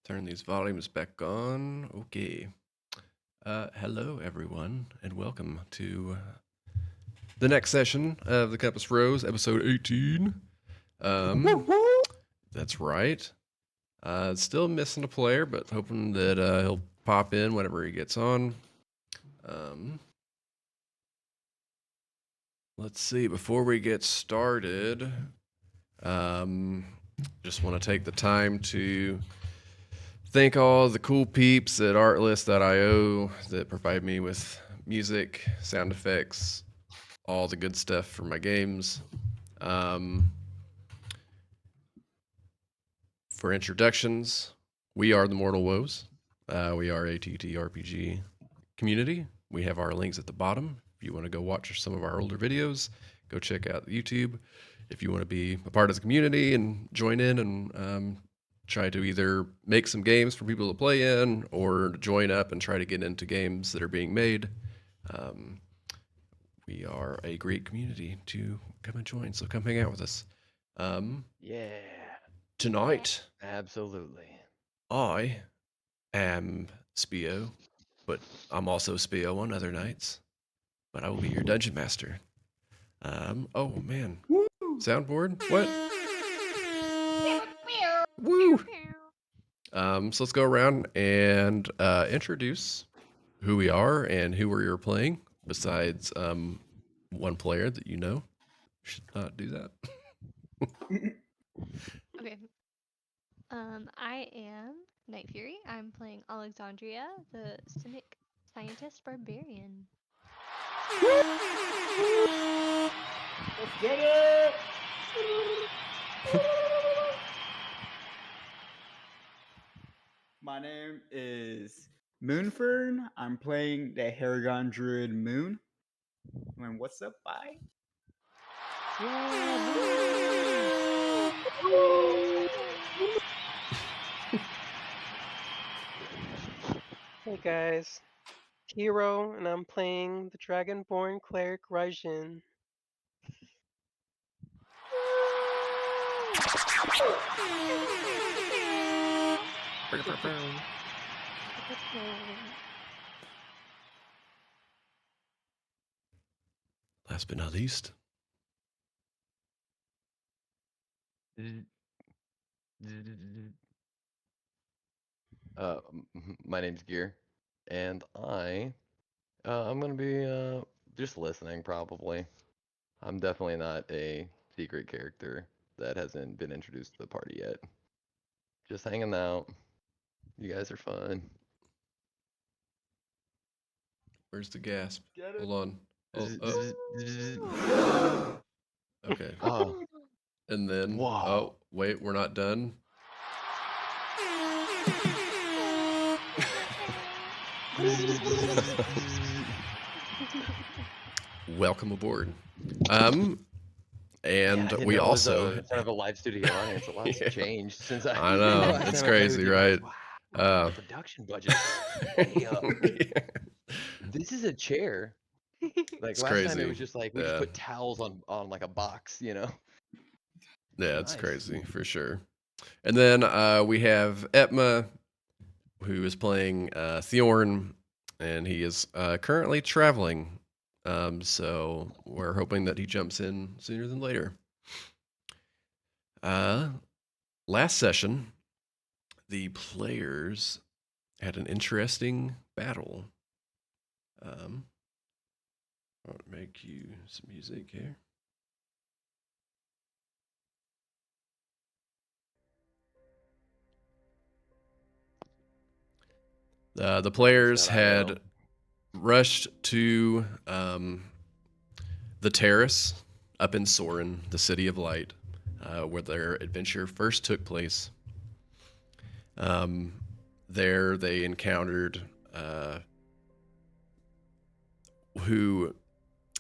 Turn these volumes back on. Okay. Hello, everyone, and welcome to the next session of the Compass Rose, episode 18. Um, that's right. Still missing a player, but hoping that he'll pop in whenever he gets on. Um, let's see. Before we get started, um, just want to take the time to thank all the cool peeps at artlist.io that provide me with music, sound effects, all the good stuff for my games. Um, for introductions, we are the Mortal Woes. We are a TTRPG community. We have our links at the bottom. If you want to go watch some of our older videos, go check out YouTube. If you want to be a part of the community and join in and try to either make some games for people to play in or join up and try to get into games that are being made, um, we are a great community to come and join. So come hang out with us. Yeah, Tonight, absolutely. I am Spio, but I'm also Spio on other nights. But I will be your dungeon master. Oh man, soundboard? What? Woo! So let's go around and introduce who we are and who we're playing. Besides one player that you know, should not do that. Okay. I am Night Fury. I'm playing Alexandria, the cynic scientist barbarian. Let's get it! My name is Moonfern. I'm playing the Haragon Druid Moon. And what's up, bye? Hey guys, Hero, and I'm playing the Dragonborn Cleric Raijin. Last but not least, My name's Gear, and I'm gonna be just listening probably. I'm definitely not a secret character that hasn't been introduced to the party yet. Just hanging out. You guys are fun. where's the gasp? Get it? Hold on. Oh, okay. Oh, And then, whoa. oh, wait, we're not done. Welcome aboard. Um, Man, and I didn't we know it was also, in front of a live studio audience. A lot's yeah, changed since I I the know last it's time I played with crazy, you guys. right? Wow, the Uh, production budget is way up. This is a chair. Like it's last time it crazy. was just like we just Yeah, put towels on like a box, you know. yeah, it's Nice. crazy for sure. And then we have Etma, who is playing Thorn, and he is currently traveling. So we're hoping that he jumps in sooner than later. Uh, last session, the players had an interesting battle. I'll make you some music here. The players Artlist.io. had rushed to the terrace up in Soren, the city of light, where their adventure first took place. Um, there, they encountered who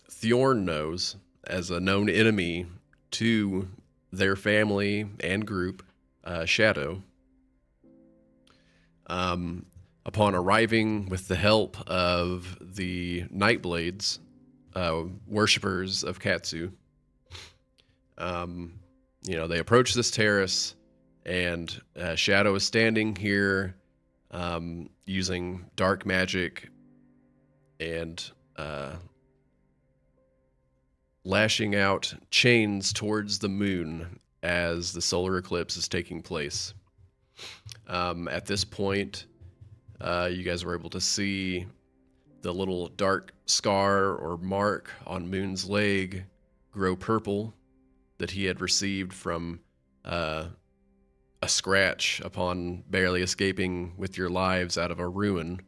Thorn knows as a known enemy to their family and group, Shadow. Um, upon arriving with the help of the Nightblades, worshippers of Katsu, they approach this terrace And Shadow is standing here using dark magic and lashing out chains towards the moon as the solar eclipse is taking place. At this point, you guys were able to see the little dark scar or mark on Moon's leg grow purple that he had received from a scratch upon barely escaping with your lives out of a ruin.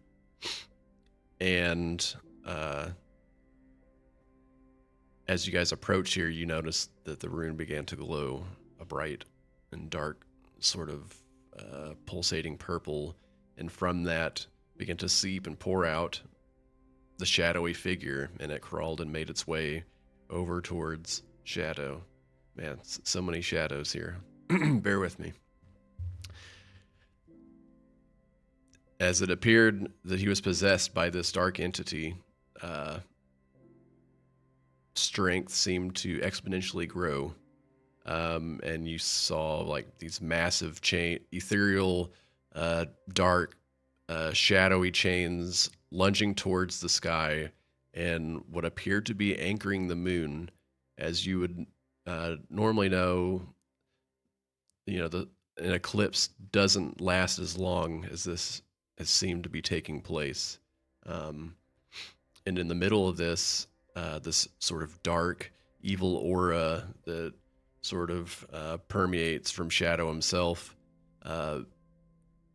And as you guys approach here, you notice that the rune began to glow a bright and dark sort of pulsating purple, and from that began to seep and pour out the shadowy figure, and it crawled and made its way over towards Shadow. Man, so many shadows here. Bear with me. As it appeared that he was possessed by this dark entity, strength seemed to exponentially grow. And you saw like these massive ethereal, dark, shadowy chains lunging towards the sky and what appeared to be anchoring the moon. As you would normally know, an eclipse doesn't last as long as this has seemed to be taking place. And in the middle of this, this sort of dark, evil aura that sort of permeates from Shadow himself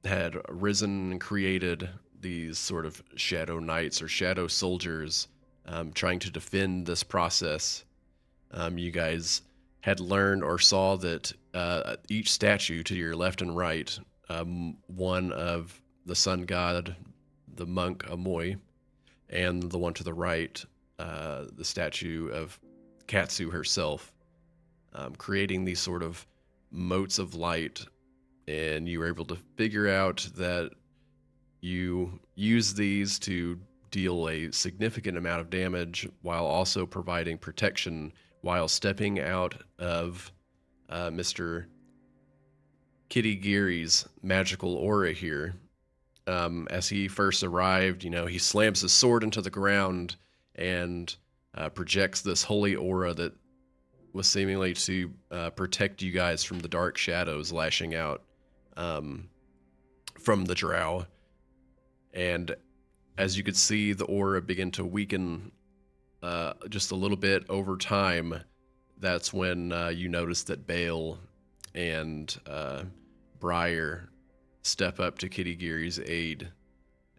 had risen and created these sort of shadow knights or shadow soldiers trying to defend this process. You guys had learned or saw that each statue to your left and right, one of the sun god, the monk Amoy, and the one to the right, the statue of Katsu herself, creating these sort of motes of light. And you were able to figure out that you use these to deal a significant amount of damage while also providing protection while stepping out of Mr. Kitty-Giri's magical aura here. As he first arrived, he slams his sword into the ground and projects this holy aura that was seemingly to protect you guys from the dark shadows lashing out from the drow. And as you could see, the aura begin to weaken just a little bit over time. That's when you notice that Bale and Briar step up to Kitty-Giri's aid,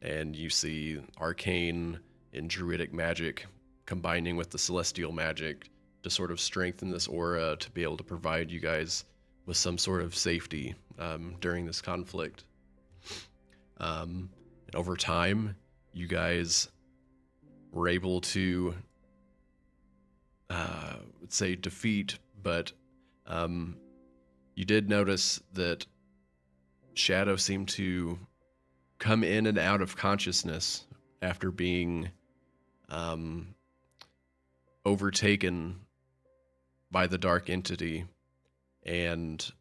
and you see arcane and druidic magic combining with the celestial magic to sort of strengthen this aura to be able to provide you guys with some sort of safety during this conflict. And over time, you guys were able to, let's say, defeat, but you did notice that Shadow seemed to come in and out of consciousness after being overtaken by the dark entity, and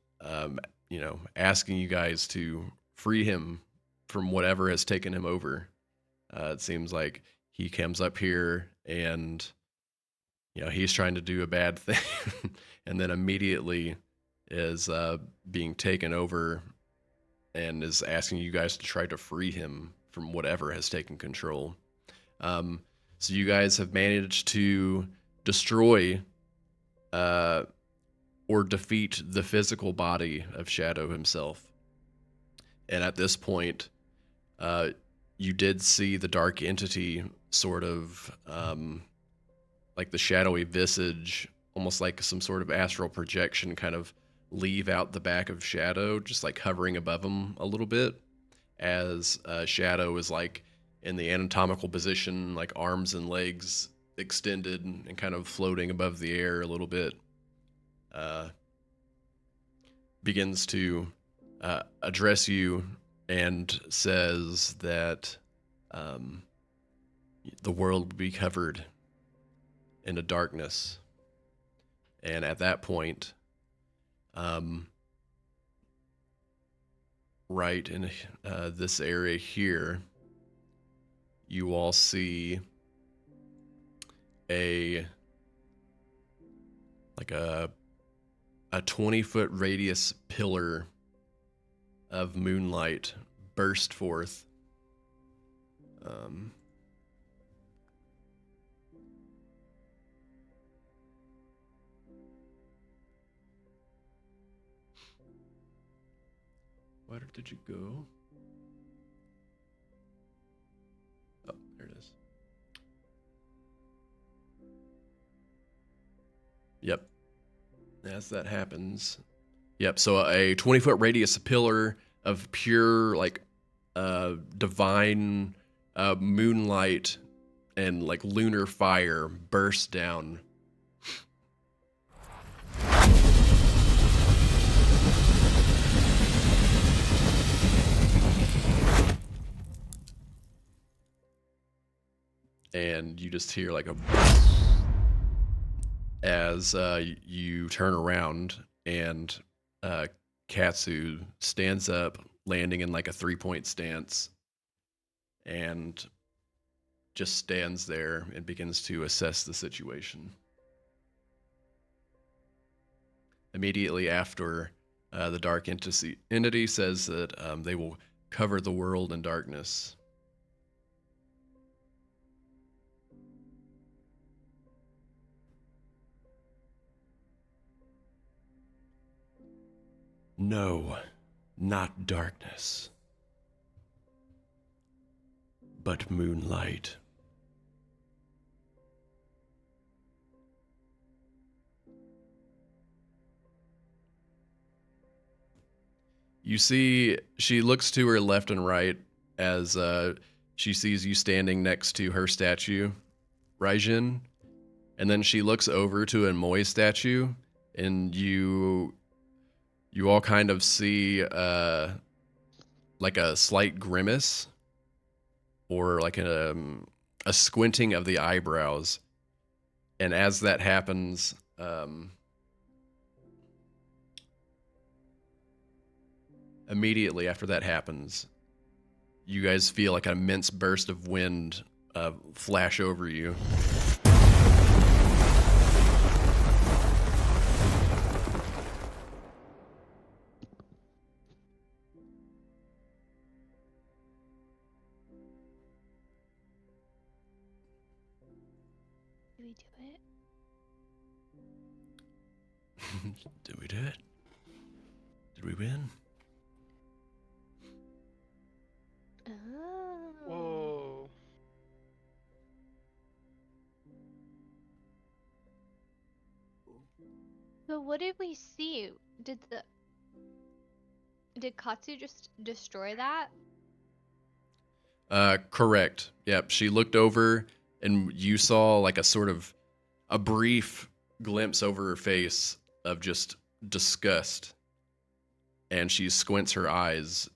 asking you guys to free him from whatever has taken him over. It seems like he comes up here and he's trying to do a bad thing and then immediately is being taken over and is asking you guys to try to free him from whatever has taken control. So you guys have managed to destroy or defeat the physical body of Shadow himself. And at this point, you did see the dark entity sort of like the shadowy visage, almost like some sort of astral projection, kind of leave out the back of Shadow, just like hovering above him a little bit, as Shadow is like in the anatomical position, like arms and legs extended and kind of floating above the air a little bit. Begins to address you and says that the world will be covered in a darkness. And at that point, right in this area here, you all see a 20-foot radius pillar of moonlight burst forth. Where did you go? Oh, there it is. Yep. As that happens. Yep, so a 20-foot radius pillar of pure, divine moonlight and, lunar fire bursts down. And you just hear, as you turn around, and Katsu stands up, landing in a 3-point stance, and just stands there and begins to assess the situation. Immediately after, the Dark Entity says that they will cover the world in darkness. No, not darkness, but moonlight. You see, she looks to her left and right as she sees you standing next to her statue, Raijin, and then she looks over to a Moy statue, and you all kind of see a slight grimace, or a squinting of the eyebrows. And as that happens, immediately after that happens, you guys feel an immense burst of wind flash over you. Do we do it? Did we do it? Did we win? Oh. Whoa. So what did we see? Did Katsu just destroy that? Correct. Yep. She looked over, and you saw a brief glimpse over her face of just disgust. And she squints her eyes,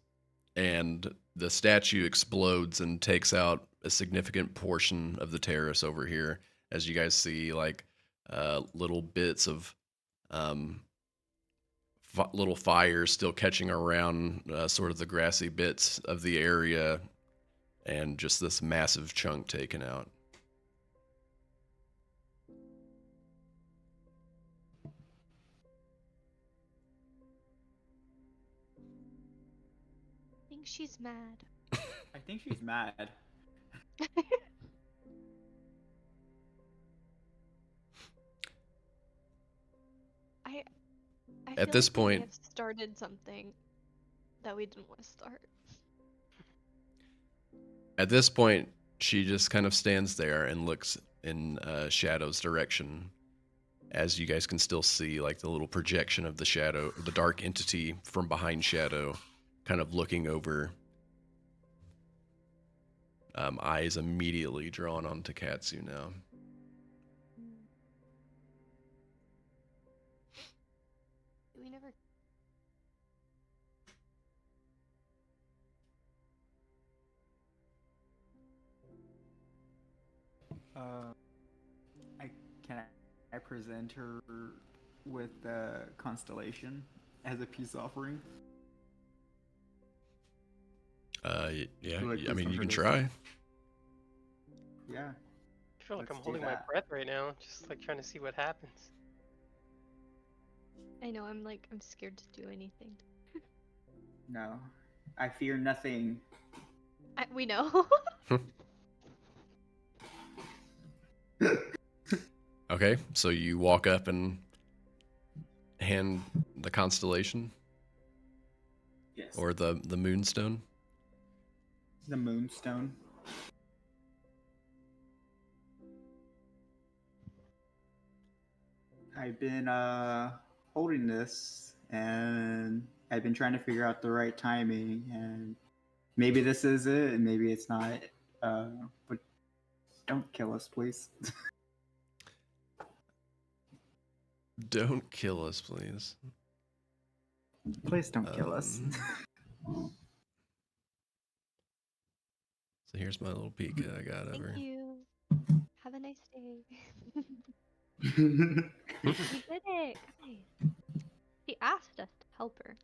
and the statue explodes and takes out a significant portion of the terrace over here. As you guys see, little bits of little fires still catching around sort of the grassy bits of the area, and just this massive chunk taken out. I think she's mad. I think she's mad. I At feel this like we may point- have started something that we didn't want to start. At this point, she just kind of stands there and looks in Shadow's direction, as you guys can still see the little projection of the Shadow, the Dark Entity from behind Shadow, kind of looking over. Eyes immediately drawn onto Katsu now. We never. I present her with the constellation as a peace offering? Yeah. feel like I please mean, don't you hurt can us. try. Yeah. I feel like Let's I'm do holding my that. breath right now, just like trying to see what happens. I know, I'm scared to do anything. No. I fear nothing. We know. Okay, so you walk up and hand the constellation Yes. or the moonstone. The moonstone. I've been holding this and I've been trying to figure out the right timing and maybe this is it and maybe it's not. But don't kill us, please. Don't kill us, please. Please don't kill us. So here's my little peek I got of Thank her. you. Have a nice day. We did it, guys. She asked us to help her,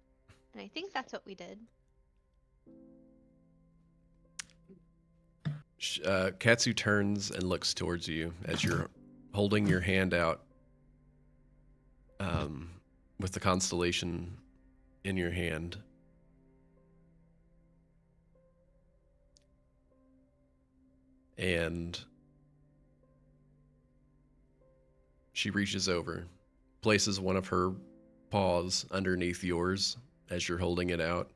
and I think that's what we did. Katsu turns and looks towards you as you're holding your hand out with the constellation in your hand. And she reaches over, places one of her paws underneath yours as you're holding it out.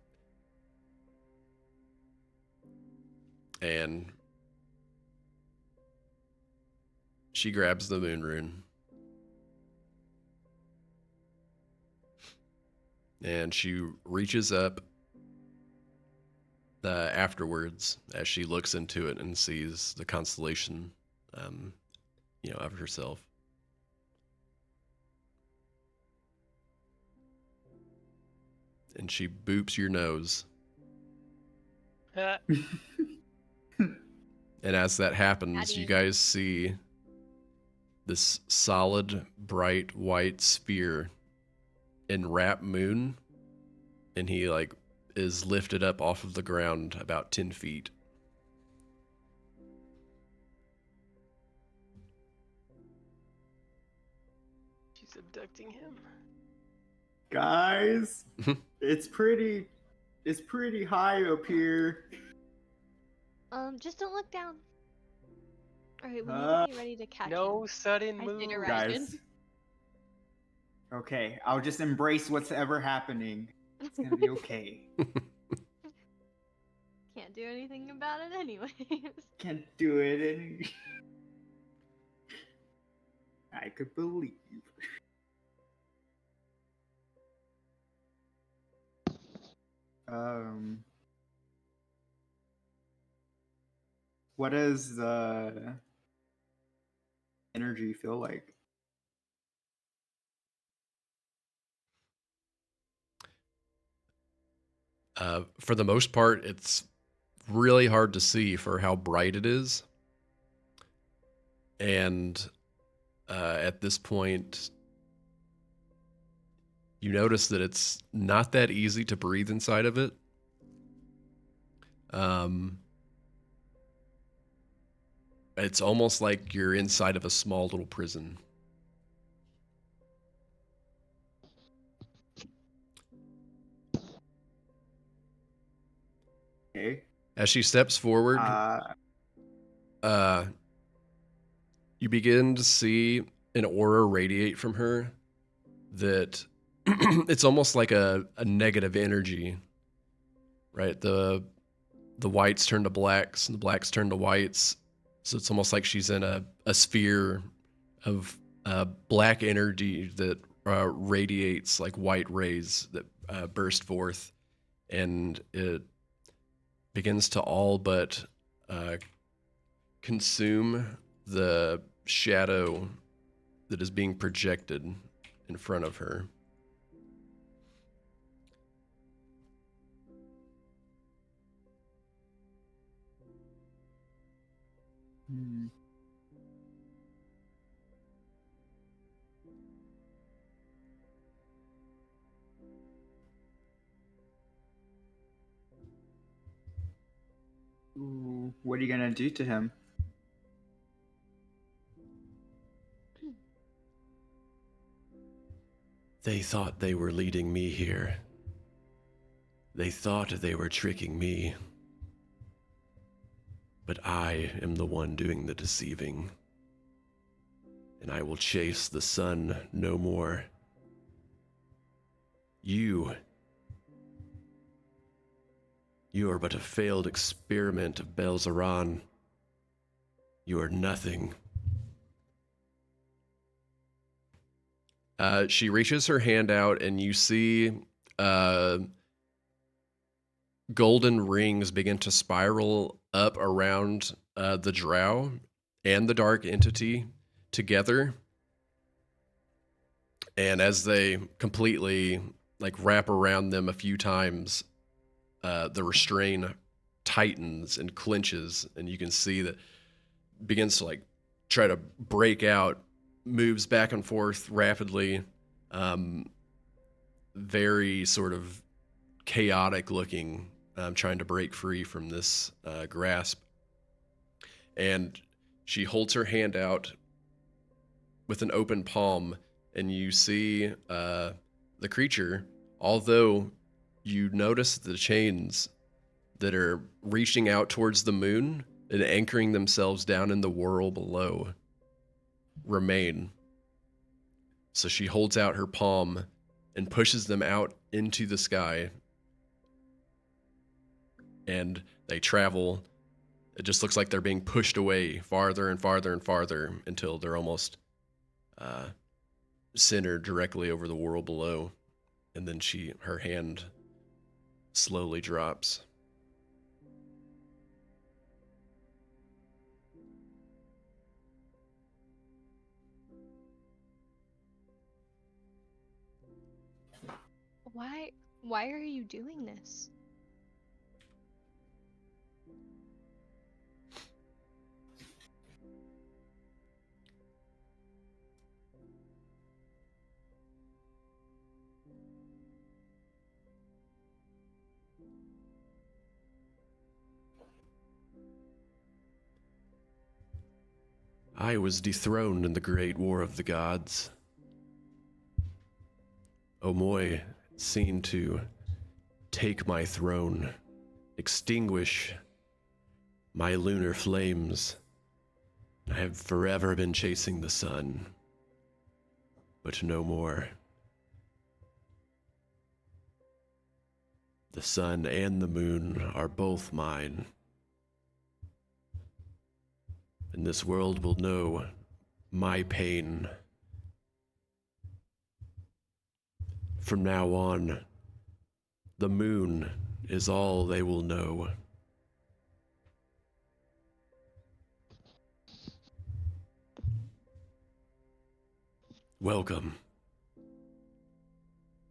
And she grabs the moon rune. And she reaches up afterwards as she looks into it and sees the constellation, of herself. And she boops your nose. Uh, And as that happens, Daddy. you guys see this solid, bright white sphere enwrap Moon, and he is lifted up off of the ground about 10 feet. she's abducting him. Guys, it's pretty high up here. Just don't look down. All right, we need Uh, to be ready to catch No him. sudden I did it moves. right. Guys. Okay, I'll just embrace what's ever happening. It's gonna be okay. Can't do anything about it anyways. Can't do it any. I could believe. What does the energy feel like? For the most part, it's really hard to see for how bright it is. And at this point, you notice that it's not that easy to breathe inside of it. It's almost like you're inside of a small little prison. Okay. As she steps forward, you begin to see an aura radiate from her that it's almost like a negative energy, right? The whites turn to blacks and the blacks turn to whites. So it's almost like she's in a sphere of black energy that radiates like white rays that burst forth, and it begins to all but consume the shadow that is being projected in front of her. Hmm. Ooh, what are you gonna do to him? They thought they were leading me here. They thought they were tricking me. But I am the one doing the deceiving. And I will chase the sun no more. You are but a failed experiment of Belzeran. You are nothing. She reaches her hand out, and you see golden rings begin to spiral up around the drow and the dark entity together. And as they completely wrap around them a few times, the restrain tightens and clenches, and you can see that begins to try to break out, moves back and forth rapidly, very sort of chaotic looking, trying to break free from this grasp. And she holds her hand out with an open palm, and you see the creature, although you notice the chains that are reaching out towards the moon and anchoring themselves down in the whirl below, remain. So she holds out her palm and pushes them out into the sky, and they travel. It just looks like they're being pushed away farther and farther and farther until they're almost centered directly over the world below. And then her hand slowly drops. Why are you doing this? I was dethroned in the Great War of the Gods. Omoy seemed to take my throne, extinguish my lunar flames. I have forever been chasing the sun, but no more. The sun and the moon are both mine. And this world will know my pain. From now on, the moon is all they will know. Welcome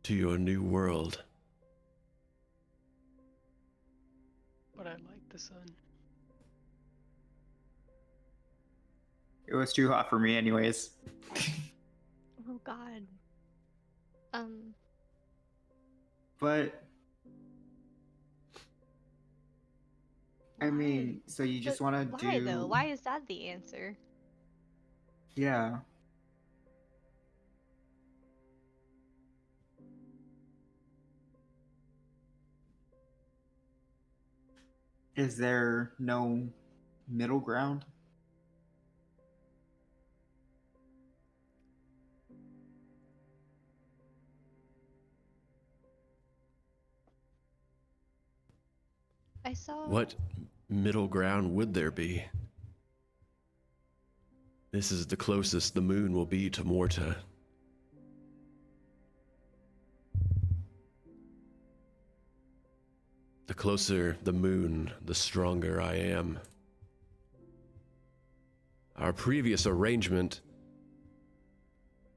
to your new world. But I like the sun. It was too hot for me, anyways. Oh God. But I Why? mean, so you just want to Why do? though? Why is that the answer? Yeah. Is there no middle ground? Oh. I saw. What middle ground would there be? This is the closest the moon will be to Morta. The closer the moon, the stronger I am. Our previous arrangement,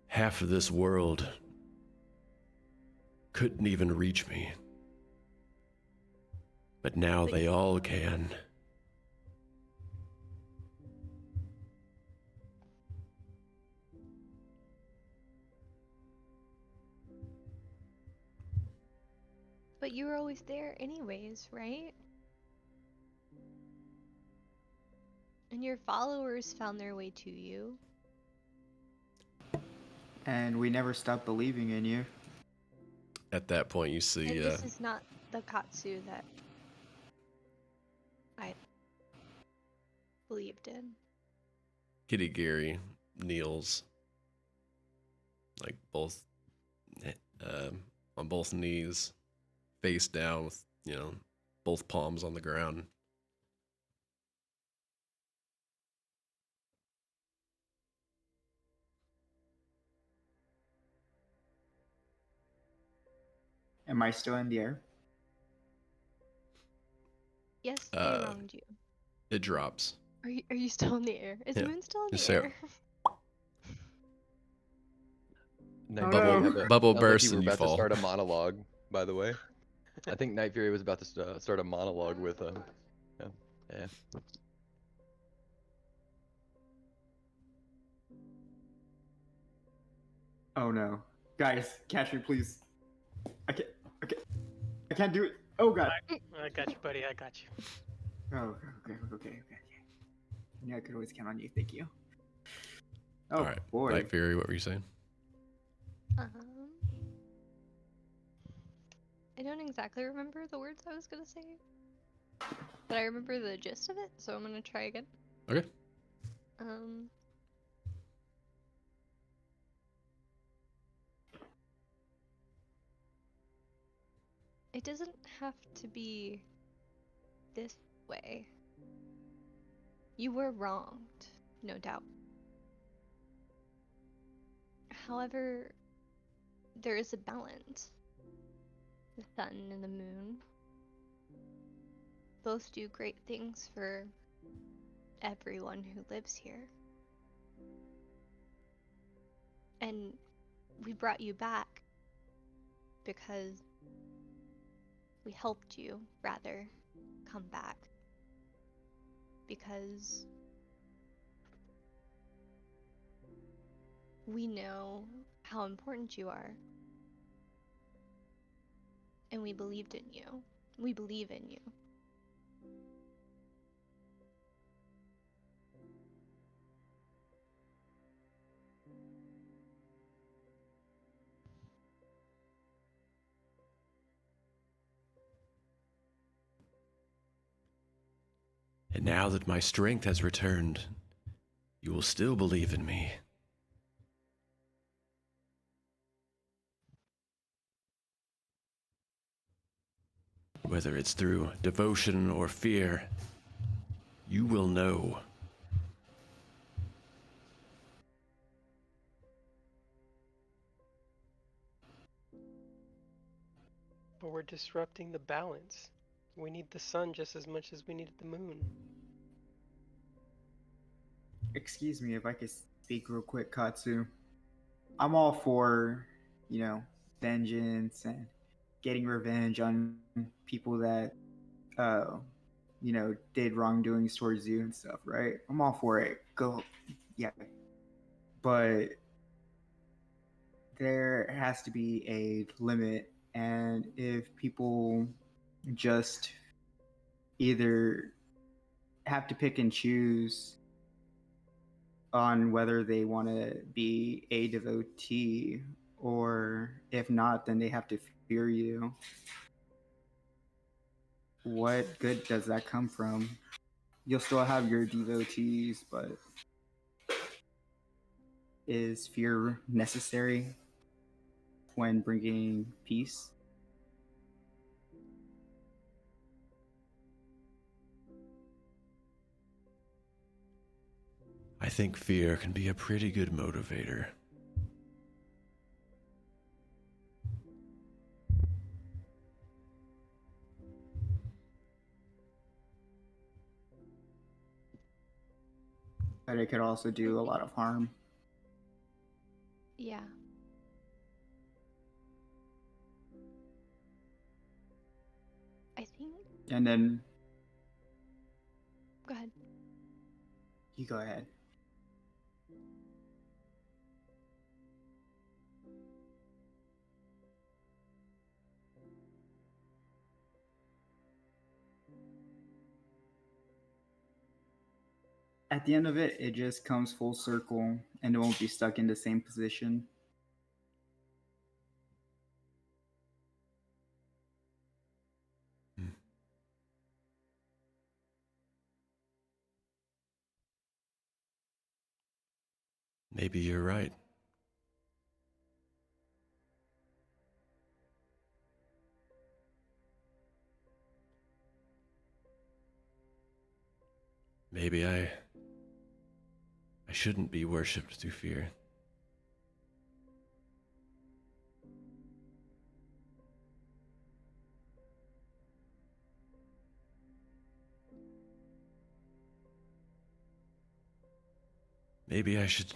half of this world couldn't even reach me. But now they all can. But you were always there anyways, right? And your followers found their way to you. And we never stopped believing in you. At that point, you see And this is not the Katsu that I believed in. Kitty Gary kneels, like both on both knees, face down with, both palms on the ground. Am I still in the air? Yes, they Uh, wronged you. It drops. Are you still in the air? Is Yeah. Moon still in Just the say- air? Night Oh, Fury no. had a- Bubble sounds like bursts you were and you about to fall. start a monologue, by the way. I think Night Fury was about to start a monologue with yeah. Oh no. Guys, catch me, please. I can't do it. Oh god. I got you, buddy. I got you. Oh, okay. Yeah, I could always count on you. Thank you. Oh All right, boy. Night Fury, what were you saying? I don't exactly remember the words I was gonna say, but I remember the gist of it, so I'm gonna try again. Okay. It doesn't have to be this way. You were wronged, no doubt. However, there is a balance. The sun and the moon both do great things for everyone who lives here. And we brought you back because we helped you, rather, come back. Because we know how important you are. And we believed in you. We believe in you. And now that my strength has returned, you will still believe in me. Whether it's through devotion or fear, you will know. But we're disrupting the balance. We need the sun just as much as we needed the moon. Excuse me if I could speak real quick, Katsu. I'm all for, vengeance and getting revenge on people that, did wrongdoings towards you and stuff, right? I'm all for it. Go, yeah. But there has to be a limit, and if people just either have to pick and choose on whether they want to be a devotee, or if not, then they have to fear you. What good does that come from? You'll still have your devotees, but is fear necessary when bringing peace? I think fear can be a pretty good motivator. But it could also do a lot of harm. Yeah. I think. And then Go ahead. you go ahead. At the end of it, it just comes full circle and it won't be stuck in the same position. Maybe you're right. Maybe I shouldn't be worshipped through fear. Maybe I should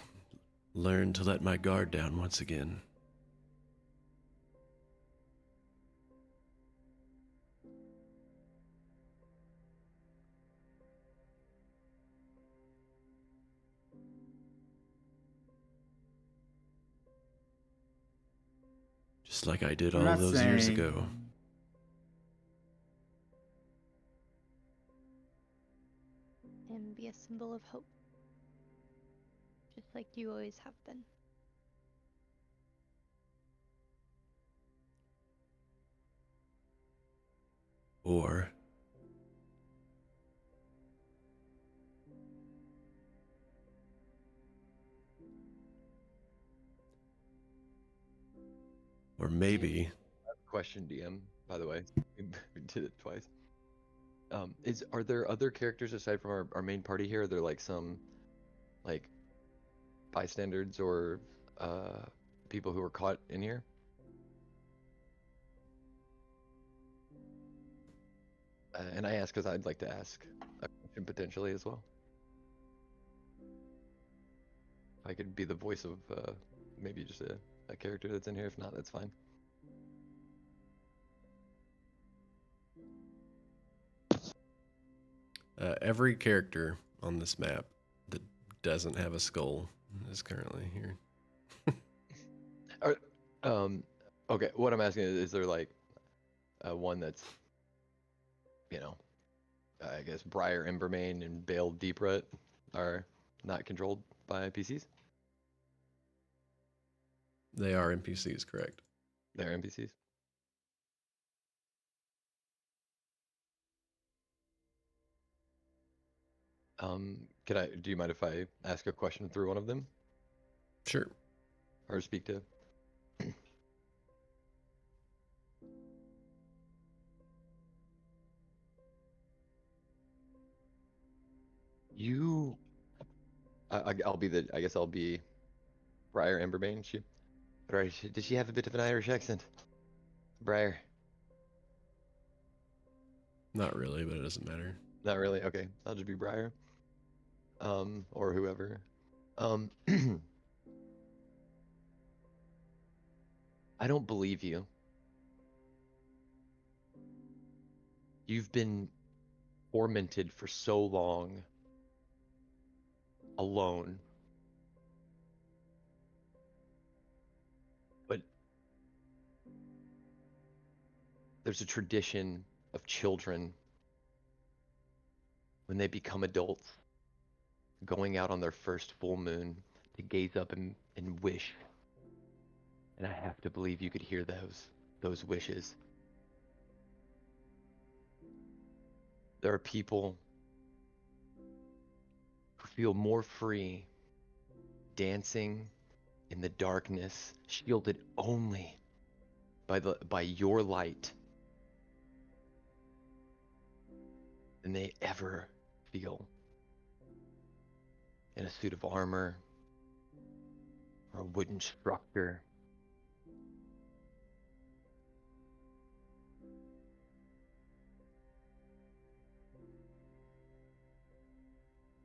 learn to let my guard down once again. Just like I did I'm all not those years saying- ago. And be a symbol of hope. Just like you always have been. Or maybe Question, DM, by the way. We did it twice. Are there other characters aside from our main party here? Are there like some like bystanders or people who were caught in here? And I ask because I'd like to ask a question potentially as well. I could be the voice of maybe just a character that's in here. If not, that's fine. every character on this map that doesn't have a skull is currently here. Okay, what I'm asking is there like one that's, you know, I guess Briar Embermane and Bale Deeprut are not controlled by PCs? They are NPCs, correct? They're NPCs? Do you mind if I ask a question through one of them? Sure. Or speak to? You, I'll be I guess I'll be Briar Emberbane. Does she have a bit of an Irish accent? Briar. Not really, but it doesn't matter. Not really. Okay, I'll just be Briar. Or whoever. I don't believe you. You've been tormented for so long, alone. But there's a tradition of children when they become adults going out on their first full moon to gaze up and wish. And I have to believe you could hear those wishes. There are people who feel more free dancing in the darkness, shielded only by your light than they ever feel in a suit of armor or a wooden structure.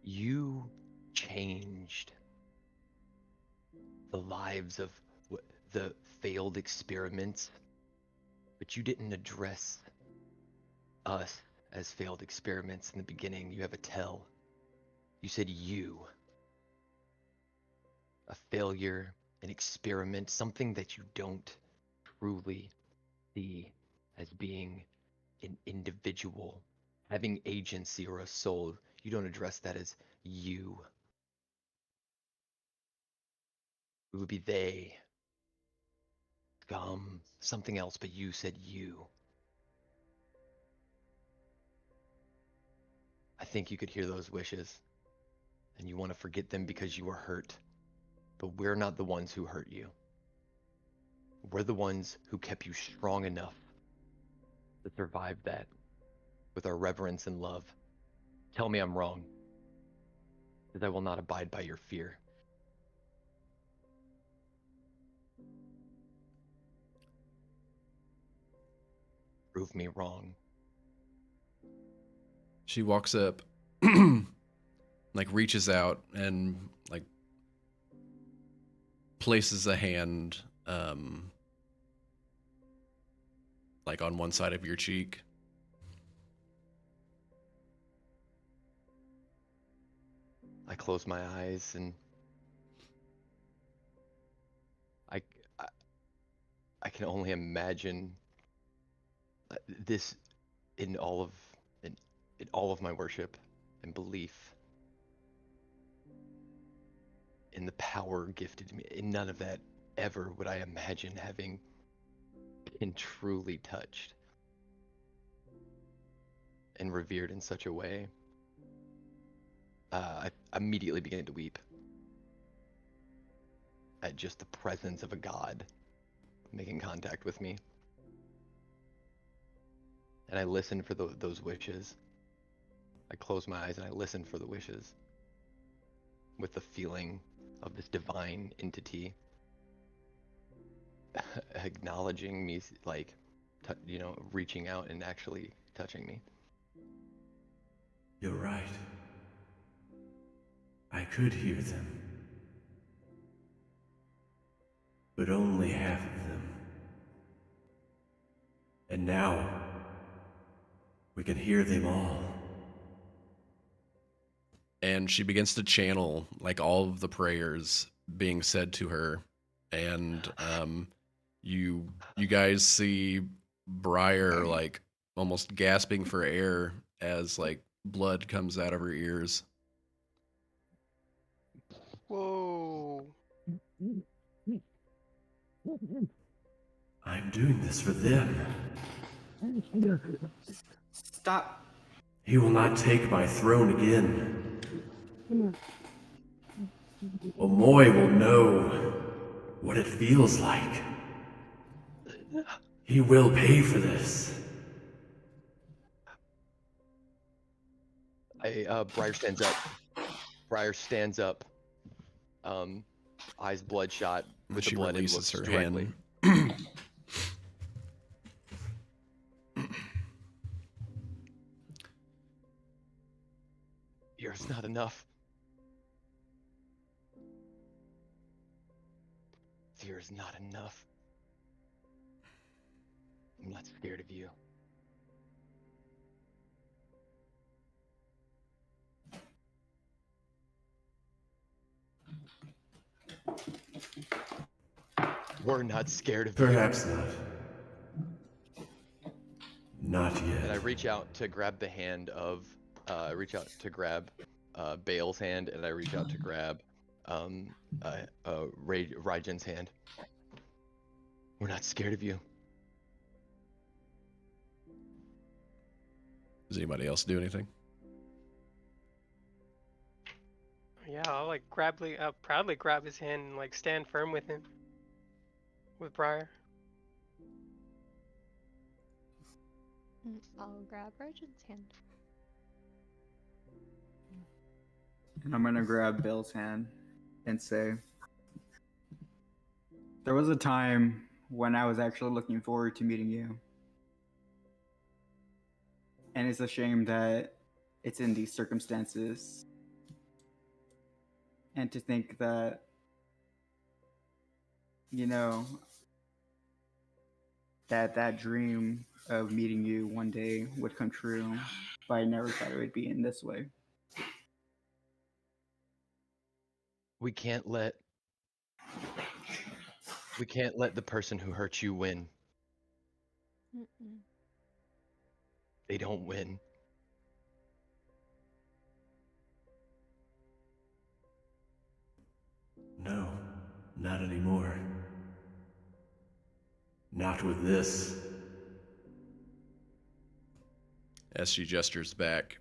You changed the lives of the failed experiments, but you didn't address us as failed experiments in the beginning. You have a tell. You said you, a failure, an experiment, something that you don't truly see as being an individual, having agency or a soul. You don't address that as you. It would be they. Scum. Something else, but you said you. I think you could hear those wishes, and you want to forget them because you were hurt. But we're not the ones who hurt you. We're the ones who kept you strong enough to survive that with our reverence and love. Tell me I'm wrong, because I will not abide by your fear. Prove me wrong. She walks up, like reaches out and like places a hand, like on one side of your cheek. I close my eyes and I, I can only imagine this in all of my worship and belief in the power gifted to me. In none of that ever would I imagine having been truly touched and revered in such a way. I immediately began to weep at just the presence of a god making contact with me. And I listened for those wishes. I closed my eyes and I listened for the wishes with the feeling of this divine entity acknowledging me, like, reaching out and actually touching me. You're right. I could hear them. But only half of them. And now, we can hear them all. And she begins to channel like all of the prayers being said to her. And you guys see Briar like almost gasping for air as like blood comes out of her ears. Whoa. I'm doing this for them. Stop. He will not take my throne again. Omoy will know what it feels like. He will pay for this. Briar stands up. Briar stands up. Eyes bloodshot And with she the blood and releases looks her directly. hand. Yours not enough. Fear is not enough. I'm not scared of you. We're not scared of you. Perhaps not. Not And I yet. reach out to grab the hand of, Bale's hand, and I reach out to grab, Raijin's hand. We're not scared of you. Does anybody else do anything? Yeah, I'll proudly grab his hand and like stand firm with him. With Briar. I'll grab Arjun's hand. And I'm gonna grab Bill's hand and say, there was a time when I was actually looking forward to meeting you. And it's a shame that it's in these circumstances. And to think that, that dream of meeting you one day would come true, but I never thought it would be in this way. We can't let the person who hurt you win. Mm-mm. They don't win. Not anymore. Not with this. As she gestures back,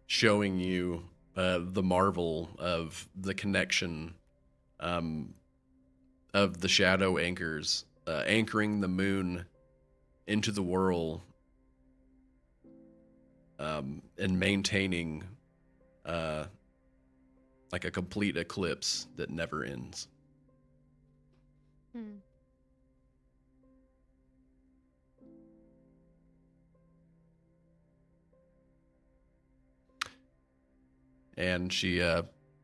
showing you the marvel of the connection of the shadow anchors, anchoring the moon into the whirl, and maintaining like a complete eclipse that never ends. Hmm. And she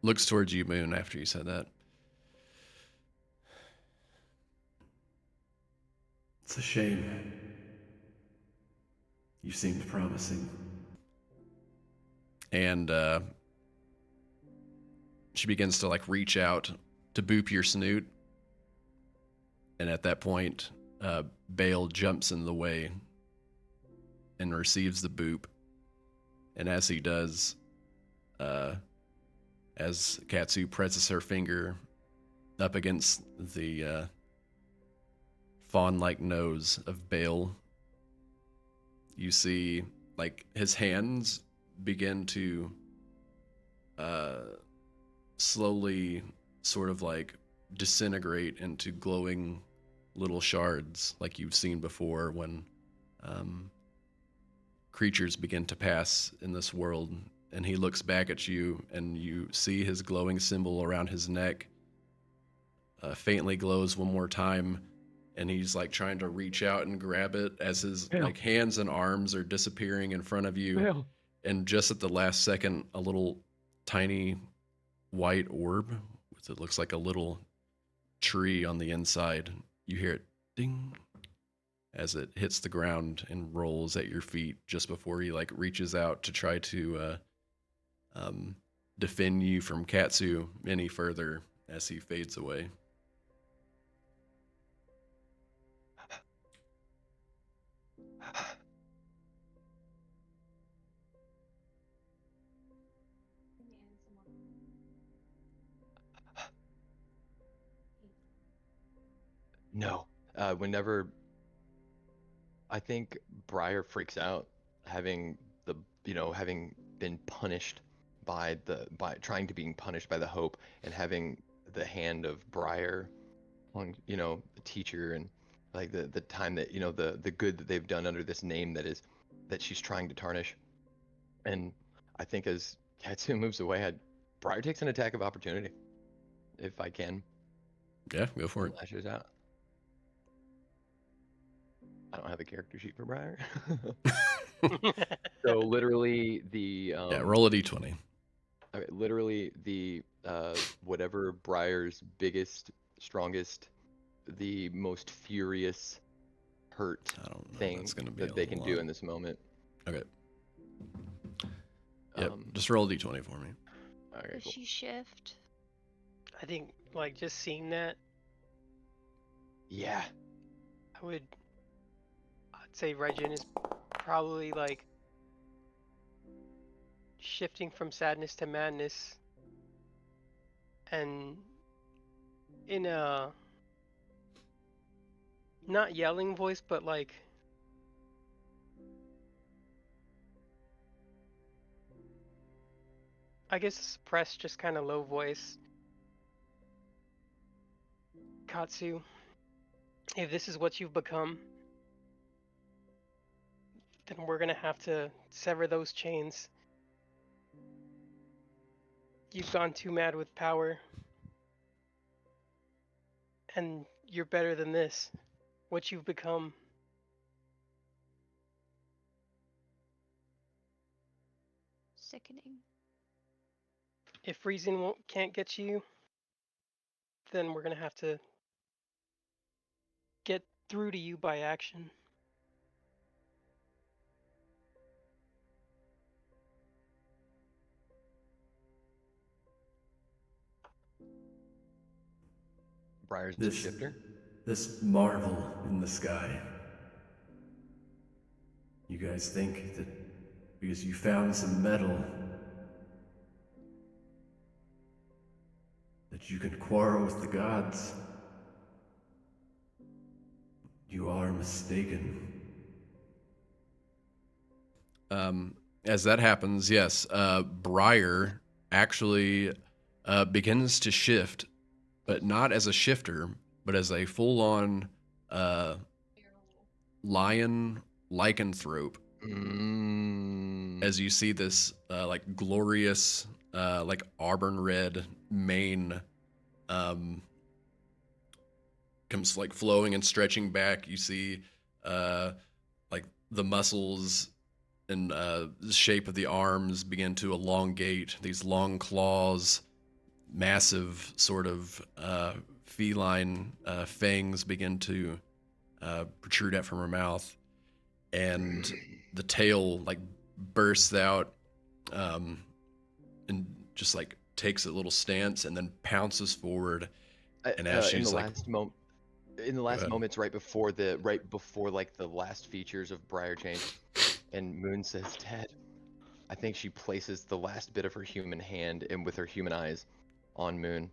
looks towards you, Moon, after you said that. It's a shame. You seemed promising. And she begins to like reach out to boop your snoot. And at that point, Bale jumps in the way and receives the boop. And as he does, as Katsu presses her finger up against the fawn-like nose of Bale, you see like his hands begin to slowly sort of like disintegrate into glowing little shards like you've seen before when creatures begin to pass in this world. And he looks back at you and you see his glowing symbol around his neck faintly glows one more time, and he's like trying to reach out and grab it as his like hands and arms are disappearing in front of you. And just at the last second, a little tiny white orb with it looks like a little tree on the inside. You hear it ding as it hits the ground and rolls at your feet just before he like reaches out to try to defend you from Katsu any further as he fades away. No. Whenever I think Briar freaks out, having having been punished by trying to being punished by the Hope, and having the hand of Briar on the teacher, and like the time that the good that they've done under this name that she's trying to tarnish. And I think as Katsu moves away, Briar takes an attack of opportunity, if I can. Yeah, go for it. Lashes out. I don't have a character sheet for Briar. So literally the Yeah, roll a d20. okay, literally the whatever Briar's biggest, strongest, the most furious hurt I don't know. thing That's going to be that a they can do lot. in this moment. Okay. Yep. Um, Just roll a d20 for me. Okay, Does cool. she shift? I think like just seeing that, Yeah. I'd say Regin is probably like shifting from sadness to madness, and in a not yelling voice, but like I guess suppressed, just kind of low voice. Katsu, if this is what you've become, then we're gonna have to sever those chains. You've gone too mad with power, and you're better than this. What you've become. Sickening. If reason can't get you, then we're gonna have to get through to you by action. Briar's the shifter. This marvel in the sky. You guys think that because you found some metal that you can quarrel with the gods. You are mistaken. As that happens, yes, Briar actually begins to shift, but not as a shifter, but as a full-on lion lycanthrope. As you see this like glorious like auburn red mane comes like flowing and stretching back. You see like the muscles and the shape of the arms begin to elongate. These long claws, massive sort of feline fangs begin to protrude out from her mouth, and the tail like bursts out and just like takes a little stance and then pounces forward. And as in she's the like, last moments, right before like the last features of Briar change, and Moon says, "Ted," I think she places the last bit of her human hand and with her human eyes on Moon.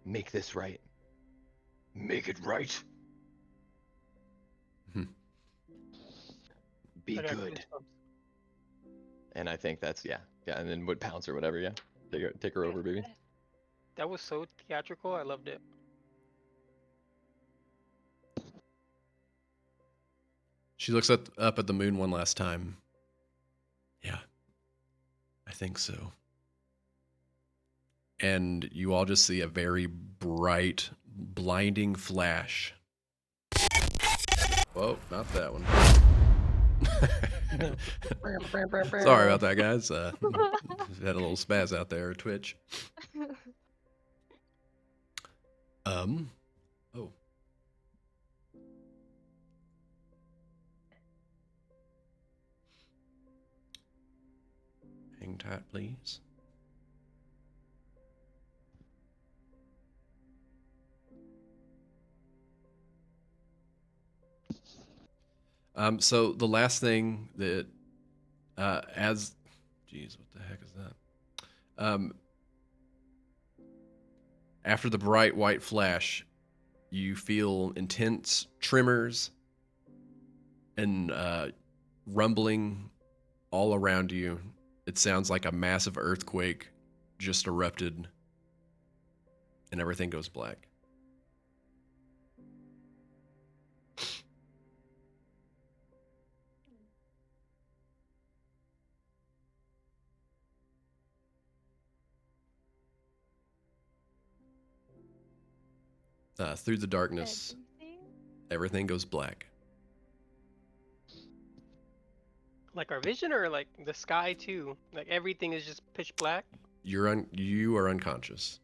Make this right. Make it right. Be I got good. goosebumps. And I think that's yeah, and then would pounce or whatever. Yeah, take her over, baby. That was so theatrical. I loved it. she looks up at the moon one last time. Yeah, I think so. And you all just see a very bright, blinding flash. Whoa, not that one. Sorry about that, guys. Had a little spaz out there, Twitch. Oh. Hang tight, please. So the last thing that, geez, what the heck is that? After the bright white flash, you feel intense tremors and rumbling all around you. It sounds like a massive earthquake just erupted, and everything goes black. Through the darkness, everything goes black. Like our vision, or like the sky too. Like everything is just pitch black. You are unconscious.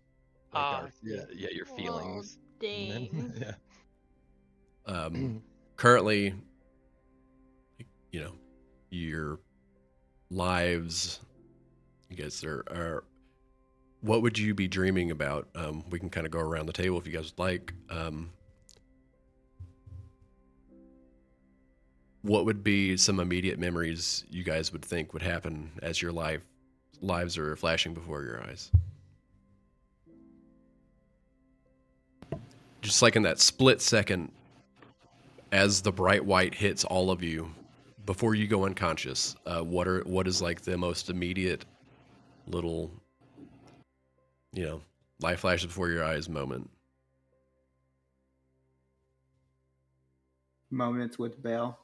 Like Yeah. your Whoa, feelings. dang. Yeah. Currently, you know, your lives, you guys are. What would you be dreaming about? We can kind of go around the table if you guys would like. What would be some immediate memories you guys would think would happen as your lives are flashing before your eyes? Just like in that split second, as the bright white hits all of you, before you go unconscious, what is like the most immediate little, life flashes before your eyes moment? Moments with Belle.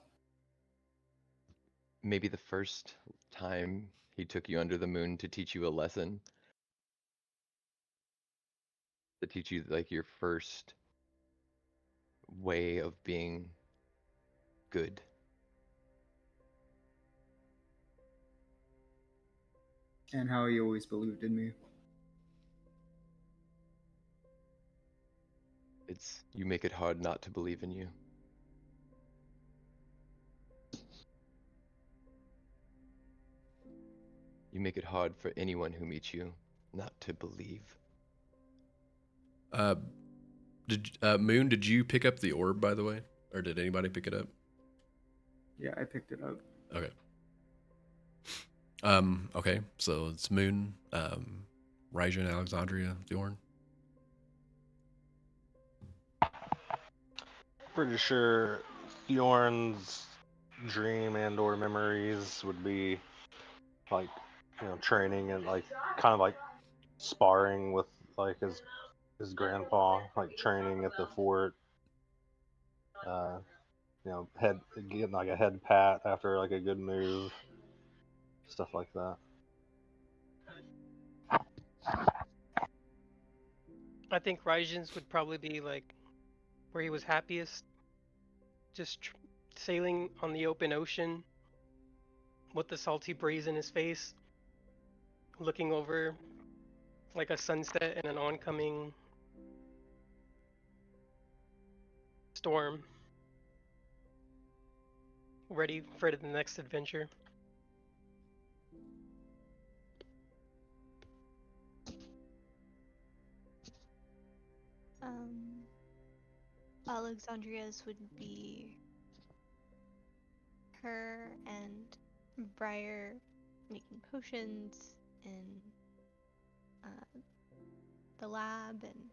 Maybe the first time he took you under the moon to teach you a lesson. To teach you like your first way of being good. And how he always believed in me. You make it hard not to believe in you. You make it hard for anyone who meets you not to believe. Moon, did you pick up the orb, by the way? Or did anybody pick it up? Yeah, I picked it up. Okay. Okay, so it's Moon, Raijin, Alexandria, Bjorn. Pretty sure Bjorn's dream and/or memories would be like, training and like kind of like sparring with like his grandpa, like training at the fort. Uh, head getting like a head pat after like a good move, stuff like that. I think Raijin's would probably be like where he was happiest, just sailing on the open ocean with the salty breeze in his face, looking over like a sunset and an oncoming storm, ready for the next adventure. Um, Alexandria's would be her and Briar making potions in the lab, and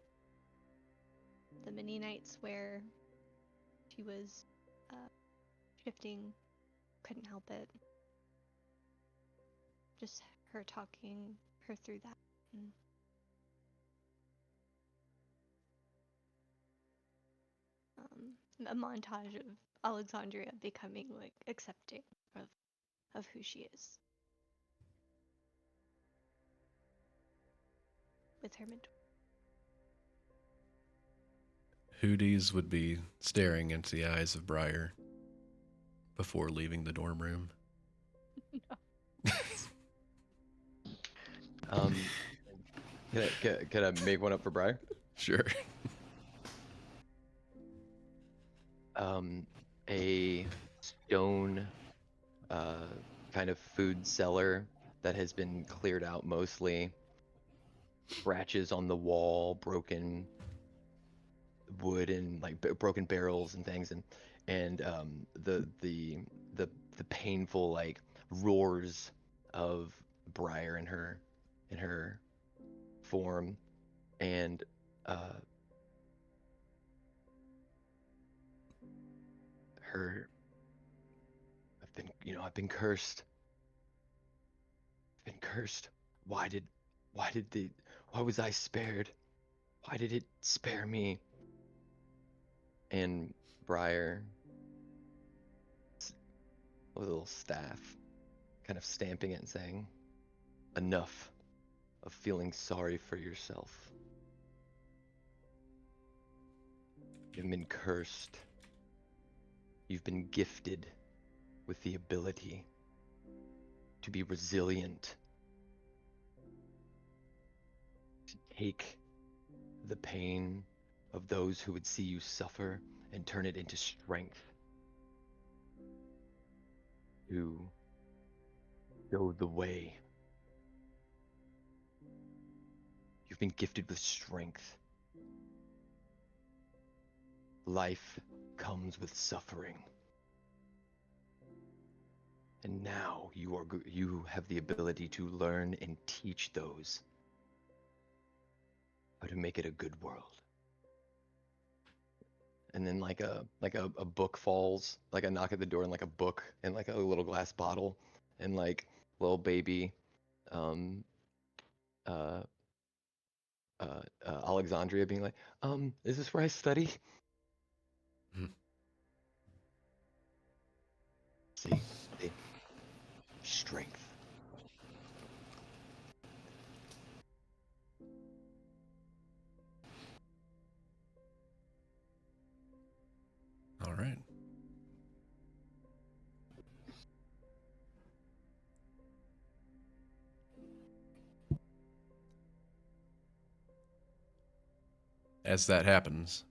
the mini nights where she was shifting, couldn't help it. Just her talking her through that. And a montage of Alexandria becoming like accepting of who she is with her mentor. Hooties would be staring into the eyes of Briar before leaving the dorm room. Can I make one up for Briar? Sure. A stone kind of food cellar that has been cleared out mostly. Scratches on the wall, broken wood and like broken barrels and things, and the painful like roars of Briar in her form, and her I've been cursed. I've been cursed. Why was I spared? Why did it spare me? And Briar, with a little staff, kind of stamping it and saying, enough of feeling sorry for yourself. You've been cursed. You've been gifted with the ability to be resilient, to take the pain of those who would see you suffer and turn it into strength, to show the way. You've been gifted with strength. Life comes with suffering. And now you have the ability to learn and teach those how to make it a good world. And then like a book falls, like a knock at the door, and like a book and like a little glass bottle, and like little baby Alexandria being like, is this where I study? See, strength. All right. As that happens,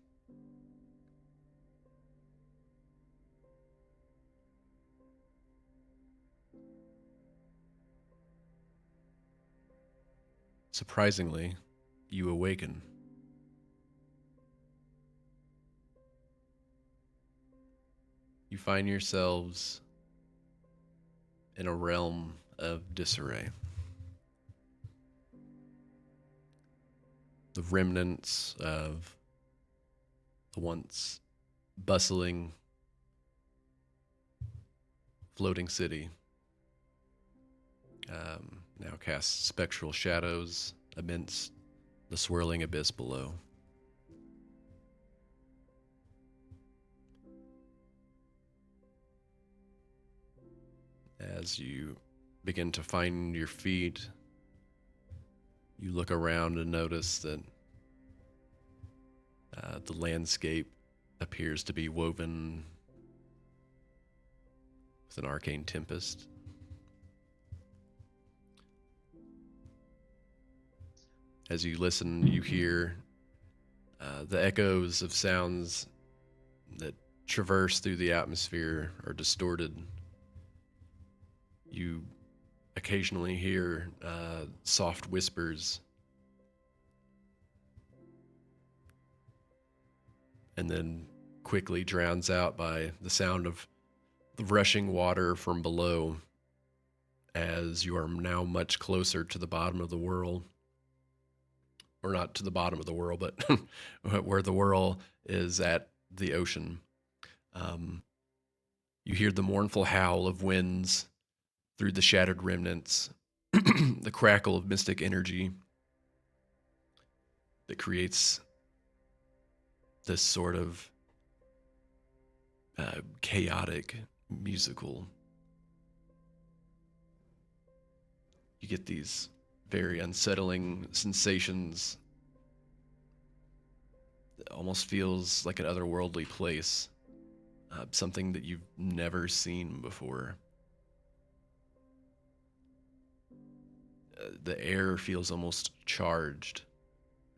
surprisingly, you awaken. You find yourselves in a realm of disarray. The remnants of the once bustling, floating city now casts spectral shadows amidst the swirling abyss below. As you begin to find your feet, you look around and notice that the landscape appears to be woven with an arcane tempest. As you listen, you hear the echoes of sounds that traverse through the atmosphere are distorted. You occasionally hear soft whispers, and then quickly drowns out by the sound of the rushing water from below as you are now much closer to the bottom of the world. Or not to the bottom of the world, but where the world is at the ocean. You hear the mournful howl of winds through the shattered remnants, the crackle of mystic energy that creates this sort of chaotic musical. You get these very unsettling sensations. It almost feels like an otherworldly place, something that you've never seen before. The air feels almost charged,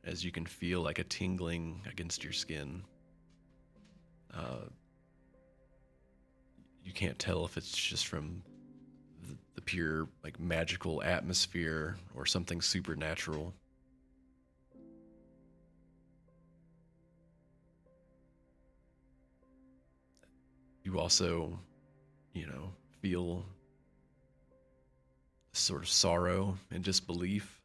as you can feel like a tingling against your skin. You can't tell if it's just from the pure, like, magical atmosphere or something supernatural. You also, feel sort of sorrow and disbelief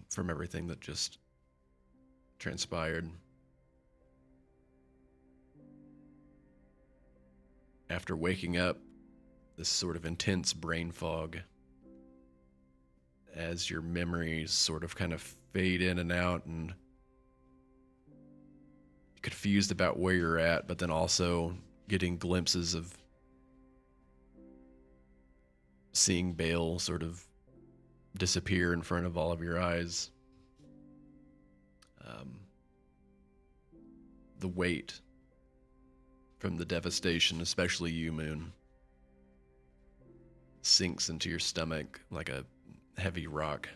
from everything that just transpired. After waking up, this sort of intense brain fog, as your memories sort of kind of fade in and out, and confused about where you're at, but then also getting glimpses of seeing Bale sort of disappear in front of all of your eyes. The weight from the devastation, especially you, Moon, sinks into your stomach like a heavy rock.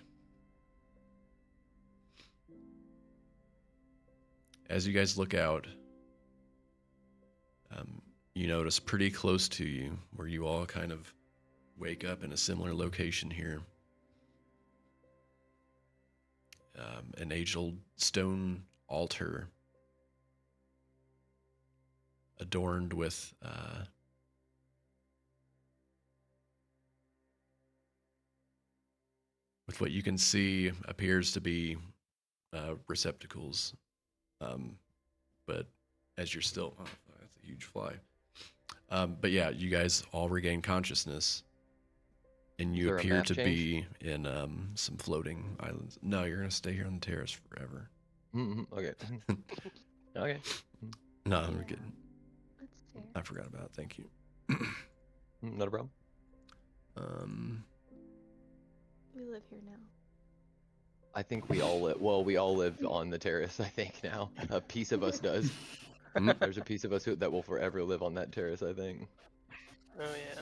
As you guys look out, you notice pretty close to you, where you all kind of wake up in a similar location here, an age-old stone altar adorned with what you can see appears to be receptacles. But as you're still, that's a huge fly. But yeah, you guys all regain consciousness, and you appear to be in some floating islands. No, you're gonna stay here on the terrace forever. Okay. Okay. No, I'm kidding. That's fair. I forgot about it. Thank you. Not a problem. We live here now. I think we all live. Well, we all live on the terrace. I think now a piece of us does. There's a piece of us that will forever live on that terrace, I think. Oh yeah.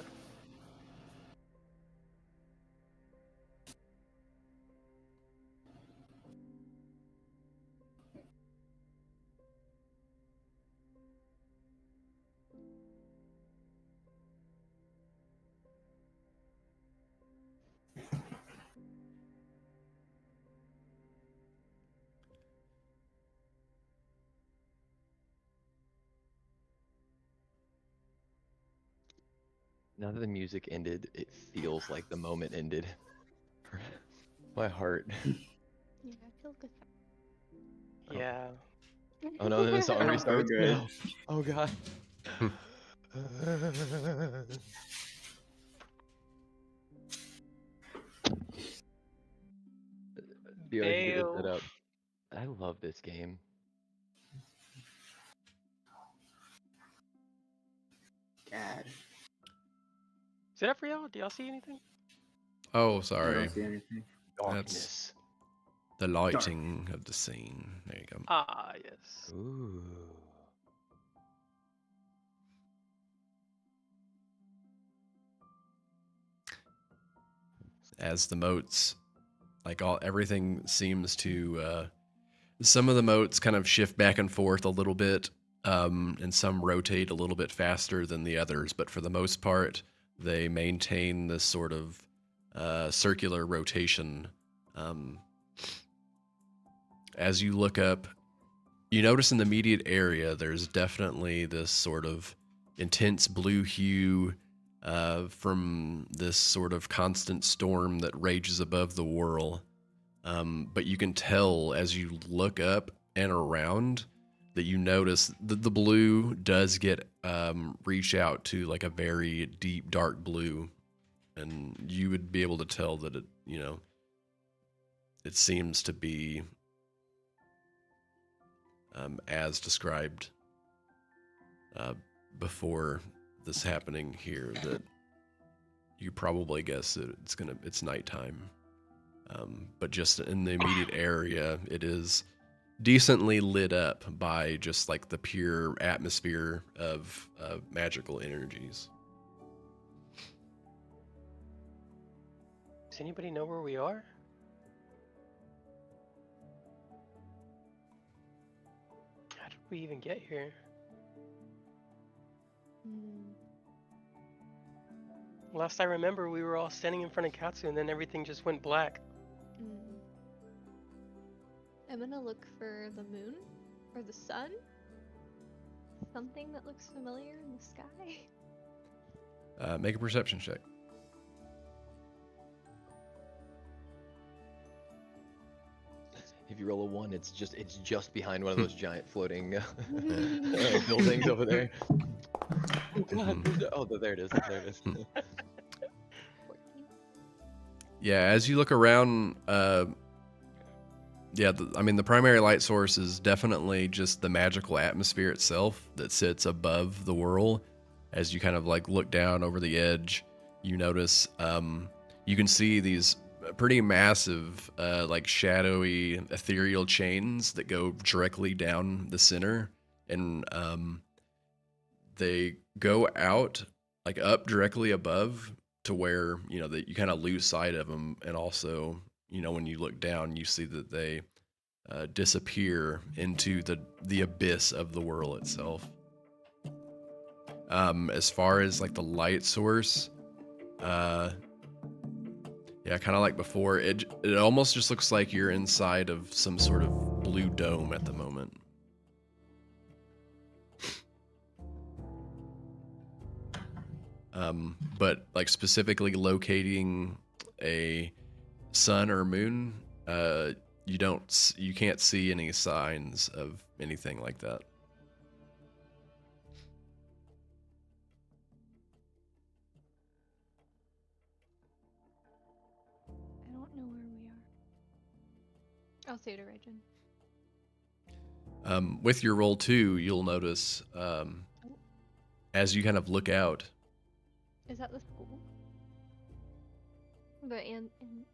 Now that the music ended, it feels like the moment ended. My heart. Yeah, I feel good. Yeah. Oh no, then the song I don't feel restarts. good. No. Oh god. Feel like you get this set Bale. up. I love this game. God, Is it up for y'all? Do y'all see anything? Oh, I sorry. don't see anything. Darkness. The lighting of the scene. There you go. Ah, yes. Ooh. As the moats, like everything seems to. Some of the moats kind of shift back and forth a little bit, and some rotate a little bit faster than the others. But for the most part, they maintain this sort of circular rotation. Um, as you look up, you notice in the immediate area there's definitely this sort of intense blue hue from this sort of constant storm that rages above the whirl. But you can tell as you look up and around that you notice that the blue does get reach out to like a very deep dark blue, and you would be able to tell that it seems to be as described before this happening here, that you probably guess that it's nighttime. But just in the immediate area, it is decently lit up by just like the pure atmosphere of magical energies. Does anybody know where we are? How did we even get here? Mm, Last I remember, we were all standing in front of Katsu, and then everything just went black. mm. I'm gonna look for the moon or the sun. Something that looks familiar in the sky. Make a perception check. If you roll a 1, it's just behind one of those giant floating buildings over there. Oh god. Oh, there it is. There it is. 14. Yeah, as you look around, the primary light source is definitely just the magical atmosphere itself that sits above the whirl. As you kind of like look down over the edge, you notice you can see these pretty massive, like shadowy, ethereal chains that go directly down the center, and they go out like up directly above to where that you kind of lose sight of them, and also when you look down, you see that they disappear into the abyss of the whirl itself. As far as like the light source, yeah, kind of like before, it almost just looks like you're inside of some sort of blue dome at the moment. But like specifically locating a sun or moon, you can't see any signs of anything like that. I don't know where we are. I'll say to Regin. With your roll 2, you'll notice as you kind of look out. Is that the school? The Anthonyum?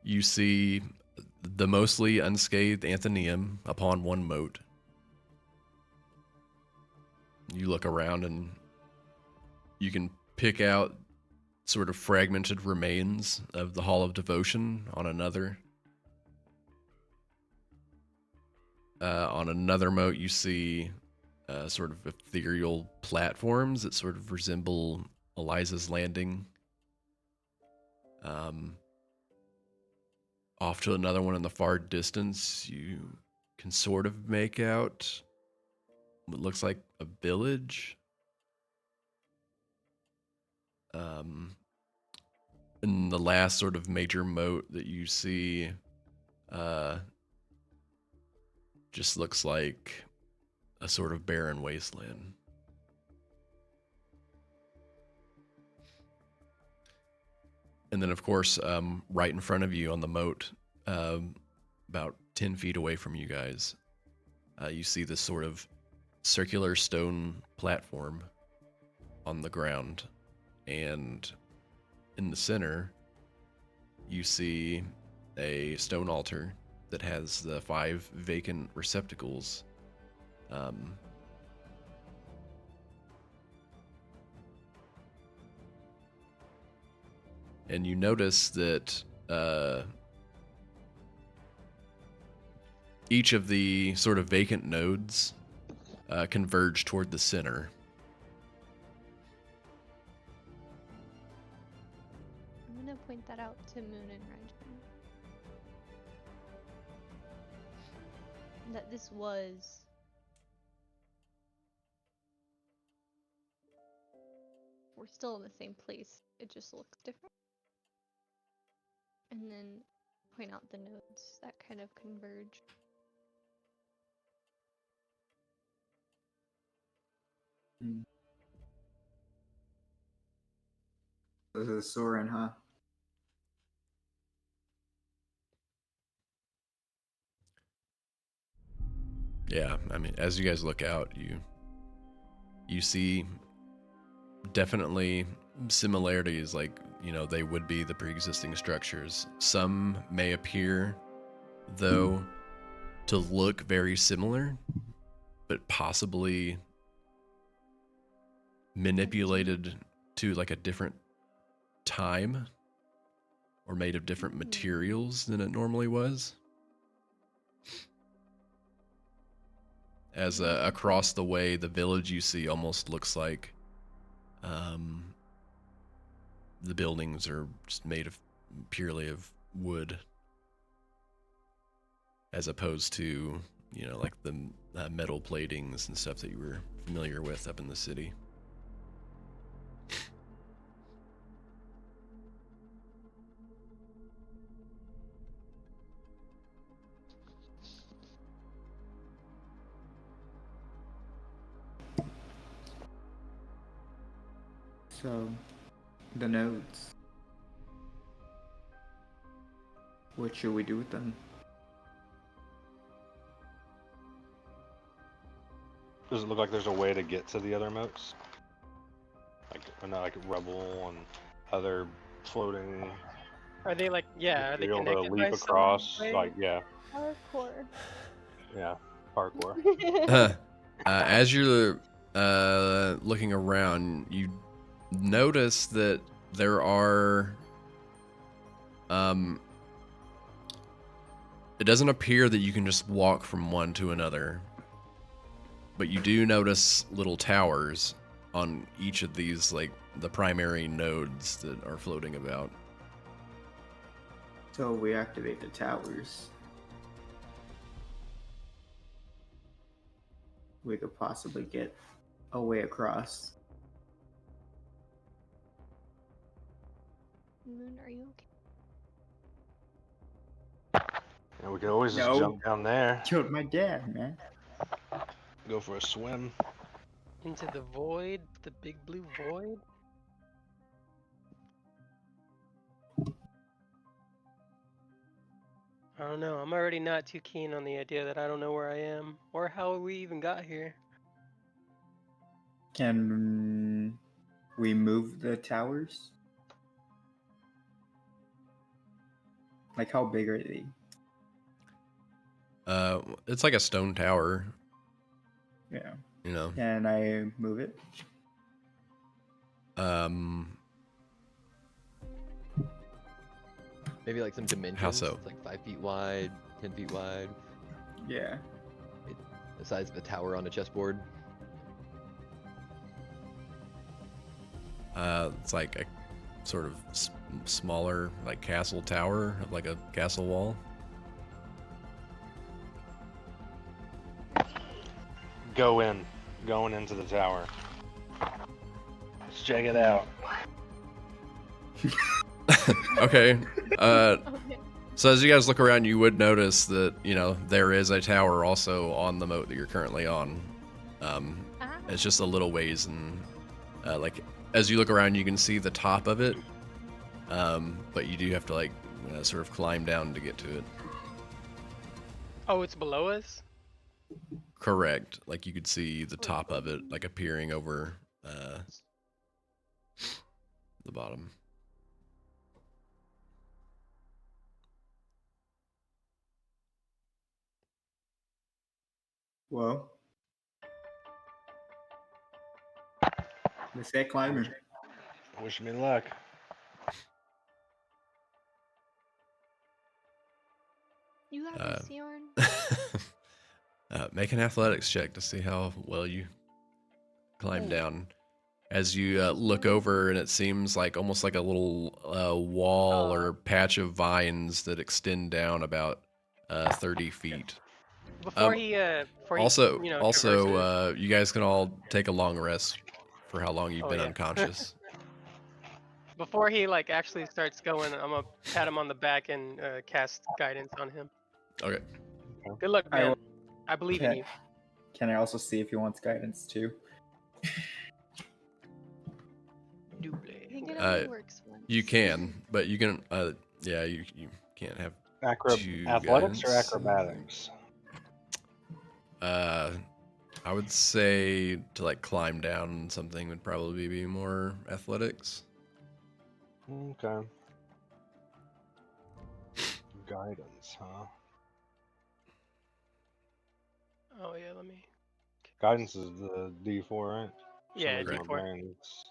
You see the mostly unscathed Anthonyum upon one moat. You look around and you can pick out sort of fragmented remains of the Hall of Devotion on another. On another moat, you see sort of ethereal platforms that sort of resemble Eliza's Landing. Off to another one in the far distance, you can sort of make out what looks like a village. And the last sort of major moat that you see just looks like a sort of barren wasteland. And then, of course, right in front of you on the moat, about 10 feet away from you guys, you see this sort of circular stone platform on the ground. And in the center, you see a stone altar that has the 5 vacant receptacles. And you notice that each of the sort of vacant nodes converge toward the center. I'm gonna point that out to Moon and Rajan. That this was we're still in the same place. It just looks different. And then point out the nodes that kind of converge. This is Soren, huh? Yeah, I mean, as you guys look out, you see definitely similarities, like, you know, they would be the pre-existing structures. Some may appear, though, to look very similar, but possibly manipulated to like a different time or made of different materials than it normally was. As across the way, the village you see almost looks like the buildings are just made of purely of wood, as opposed to, you know, like the metal platings and stuff that you were familiar with up in the city. So, the nodes. What should we do with them? Does it look like there's a way to get to the other moats? Like rubble and other floating Are they like, yeah, are they material to connected leap by some across? way? Like, yeah, Hardcore. yeah, parkour. As you're looking around, you notice that there are it doesn't appear that you can just walk from one to another, but you do notice little towers on each of these, like the primary nodes that are floating about. So we activate the towers. We could possibly get a way across. Moon, are you okay? And we can always just No. jump down there, Killed my dad, man. go for a swim. Into the void, the big blue void? I don't know. I'm already not too keen on the idea that I don't know where I am or how we even got here. Can we move the towers? Like, how big are they? It's like a stone tower, Yeah. you know. Can I move it? Maybe like some dimensions. How so? It's like 5 feet wide, 10 feet wide. Yeah. The size of a tower on a chessboard. It's like a sort of smaller, like castle tower, like a castle wall. Going into the tower. Let's check it out. Okay. Okay. So as you guys look around, you would notice that, there is a tower also on the moat that you're currently on. It's just a little ways, and as you look around, you can see the top of it. But you do have to sort of climb down to get to it. Oh, it's below us? Correct. Like you could see the top of it, like appearing over the bottom. Well, let's get climbing. Wish me luck. You got this, Yorn. Make an athletics check to see how well you climb down. As you look over, and it seems like almost like a little wall or patch of vines that extend down about 30 feet. Before Um, he Also, traverses. you guys can all take a long rest for how long you've Oh, been yeah. unconscious. Before he actually starts going, I'm gonna pat him on the back and cast guidance on him. Okay. Good luck, I man. will- I believe in Okay. you. Can I also see if he wants guidance too? Double. I think it only works once. You can, but you can. You can't have two Athletics or guidance. acrobatics? I would say to climb down something would probably be more athletics. Okay. Guidance, huh? Oh yeah, let me. Guidance is the D4, right? For some Yeah, reason my D4. brain's,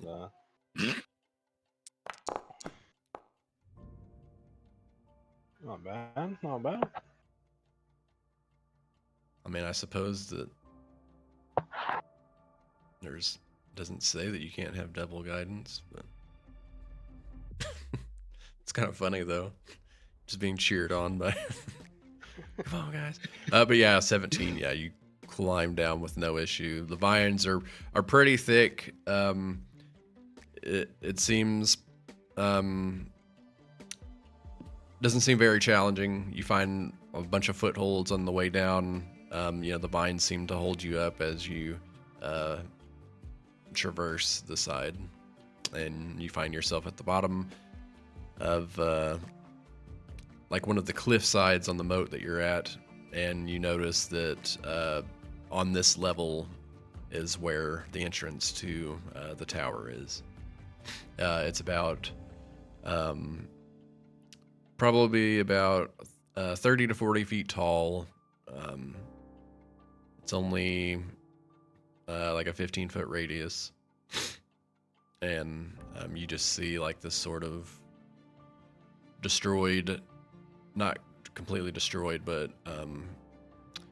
not bad, not bad. I mean, I suppose that doesn't say that you can't have double guidance, but it's kind of funny though, just being cheered on by. Come on, guys. But yeah, 17. Yeah, you climb down with no issue. The vines are pretty thick. It seems doesn't seem very challenging. You find a bunch of footholds on the way down. The vines seem to hold you up as you traverse the side, and you find yourself at the bottom of one of the cliff sides on the moat that you're at, and you notice that on this level is where the entrance to the tower is. It's about probably about 30 to 40 feet tall. It's only like a 15-foot radius, and you just see this sort of destroyed, not completely destroyed, but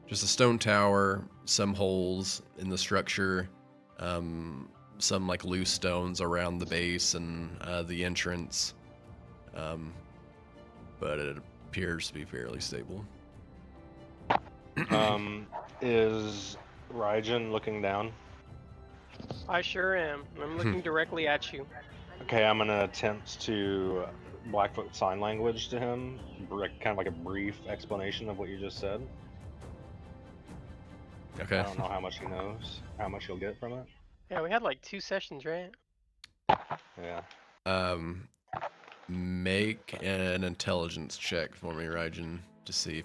just a stone tower, some holes in the structure, some loose stones around the base and the entrance, but it appears to be fairly stable. Is Raijin looking down? I sure am. I'm looking directly at you. Okay, I'm gonna attempt to Blackfoot sign language to him, kind of like a brief explanation of what you just said. Okay. I don't know how much he knows, how much he'll get from it. Yeah, we had 2 sessions, right? Yeah. Make an intelligence check for me, Raijin, to see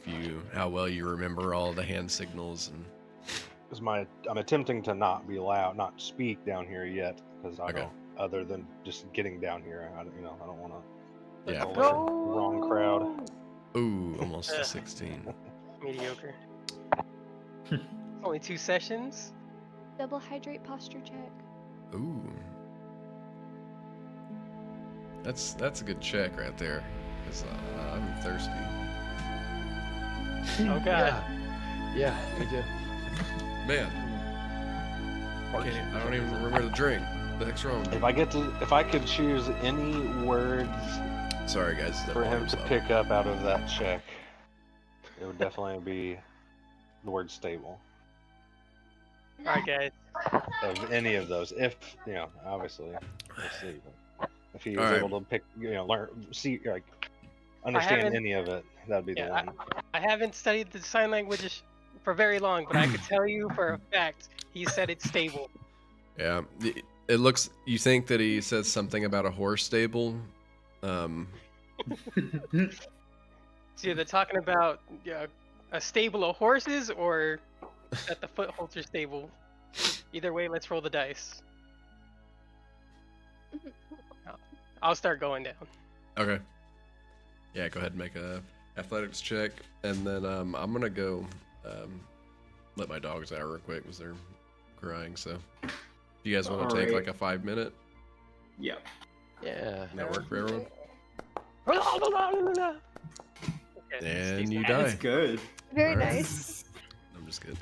how well you remember all the hand signals and. Because I'm attempting to not be loud, not speak down here yet, because I don't. Other than just getting down here, I don't want to. Yeah. Wrong crowd. Ooh, almost a 16. Mediocre. Only 2 sessions. Double hydrate posture check. Ooh. That's a good check right there, because I'm thirsty. Oh god. Yeah, me too. Man. Okay, I don't even remember the drink. The heck's wrong? If I could choose any words Sorry, guys. for him to pick up out of that check, it would definitely be the word stable. Alright, guys. Of any of those, if obviously, we'll see. But If he All was right. able to pick, learn, see, like, understand haven't- any of it, that'd be the Yeah, one. I haven't studied the sign language for very long, but I could tell you for a fact he said it's stable. Yeah. It looks. You think that he says something about a horse stable? So they're talking about a stable of horses or that the footholds are stable. Either way, let's roll the dice. I'll start going down. Okay. Yeah, go ahead and make a athletics check, and then I'm gonna go let my dogs out real quick because they're crying. So, do you guys want to take Alright. like a 5 minute? Yeah. Yeah. Does that work for everyone? Okay, And you That's die. good. Very Alright. nice. I'm just kidding.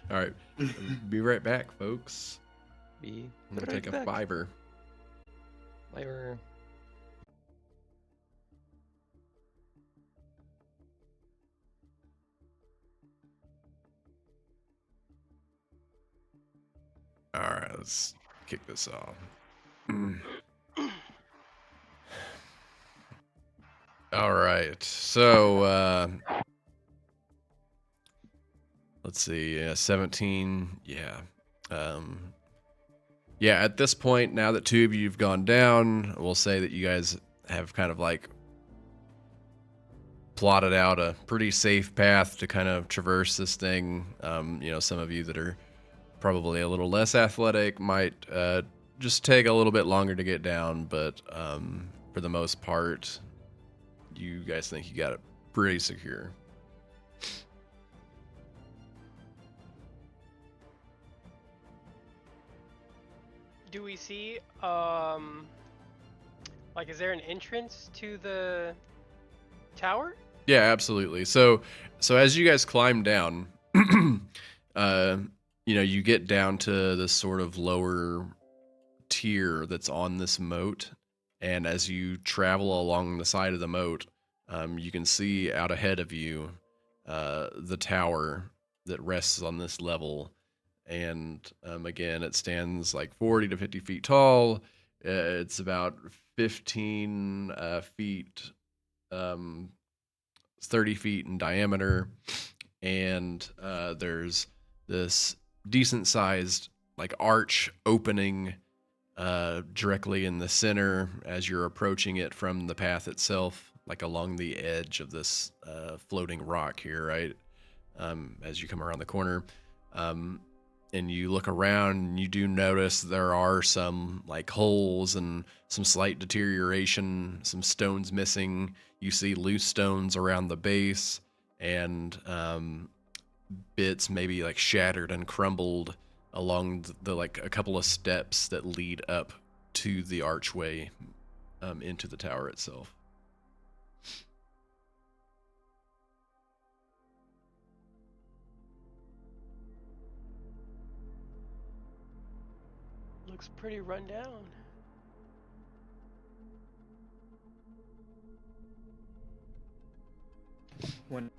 All right, be right back, folks. Be I'm gonna right take a back. fiver. Fiver. All right, let's kick this off. All right, so let's see, 17. Yeah, yeah. At this point, now that 2 of you've gone down, we'll say that you guys have kind of like plotted out a pretty safe path to kind of traverse this thing. Some of you that are probably a little less athletic might just take a little bit longer to get down, but for the most part, you guys think you got it pretty secure. Do we see like is there an entrance to the tower? Yeah, absolutely. So as you guys climb down, you get down to this sort of lower tier that's on this moat, and as you travel along the side of the moat, you can see out ahead of you the tower that rests on this level, and again, it stands like 40 to 50 feet tall. It's about 15 feet, 30 feet in diameter, and there's this decent sized like arch opening directly in the center as you're approaching it from the path itself, like along the edge of this floating rock here, right? As you come around the corner, and you look around, and you do notice there are some like holes and some slight deterioration, some stones missing. You see loose stones around the base, and bits maybe like shattered and crumbled along the like a couple of steps that lead up to the archway into the tower itself. Looks pretty run down. When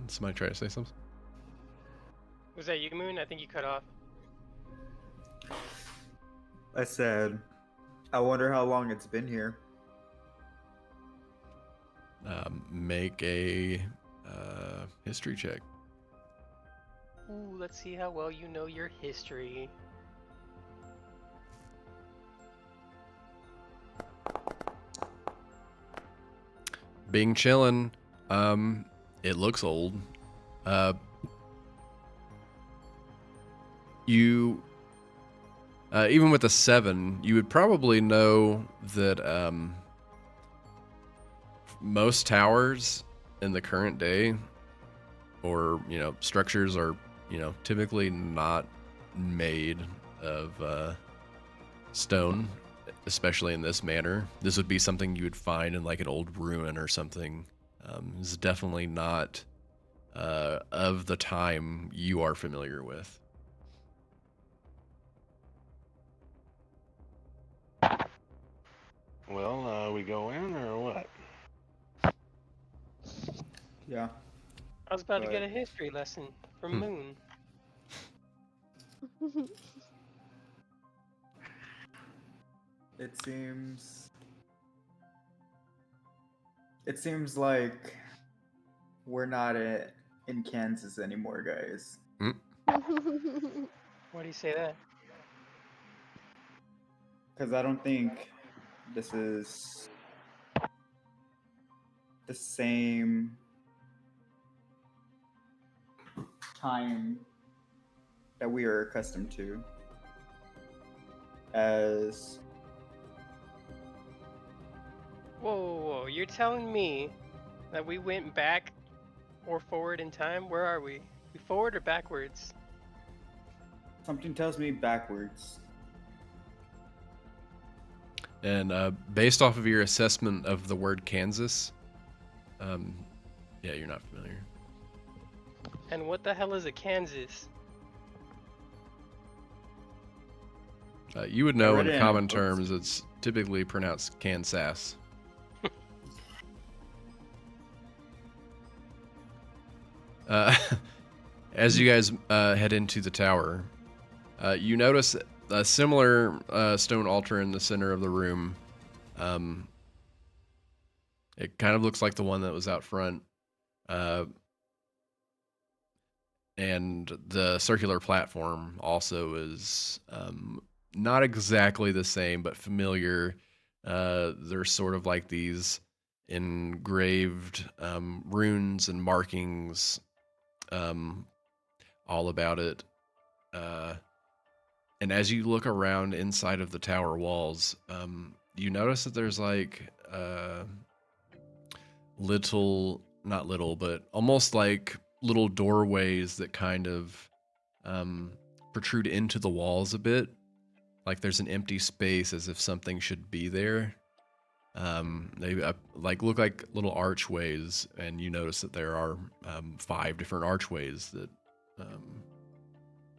Somebody try to say something? Was that you, Moon? I think you cut off. I said, I wonder how long it's been here. Make a history check. Ooh, let's see how well you know your history. Bing chillin'. It looks old. You even with a 7, you would probably know that most towers in the current day, or structures, are typically not made of stone, especially in this manner. This would be something you would find in like an old ruin or something. This is definitely not of the time you are familiar with. Well, we go in or what? Yeah. I was about to get Right. a history lesson from Moon. It seems. It seems like we're not in Kansas anymore, guys. Why do you say that? Because I don't think this is the same time that we are accustomed to as Whoa. You're telling me that we went back or forward in time? Where are we? We forward or backwards? something tells me backwards. And based off of your assessment of the word Kansas, yeah, you're not familiar. And what the hell is a Kansas? You would know read in it in common books. terms, it's typically pronounced Kansas. As you guys head into the tower, you notice a similar stone altar in the center of the room. It kind of looks like the one that was out front. And the circular platform also is not exactly the same, but familiar. There's sort of like these engraved runes and markings all about it. And as you look around inside of the tower walls, you notice that there's like not little, but almost like little doorways that kind of protrude into the walls a bit. Like there's an empty space as if something should be there. They like look like little archways, and you notice that there are 5 different archways that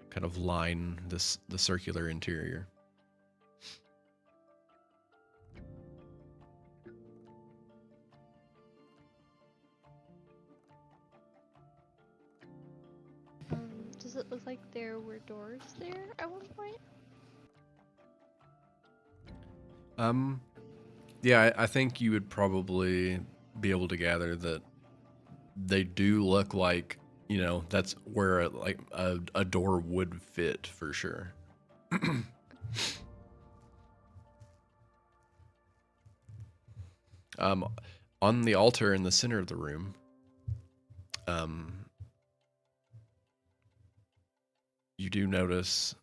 kind of line the circular interior. Does it look like there were doors there at one point? Yeah, I think you would probably be able to gather that they do look like, that's where a door would fit for sure. On the altar in the center of the room, you do notice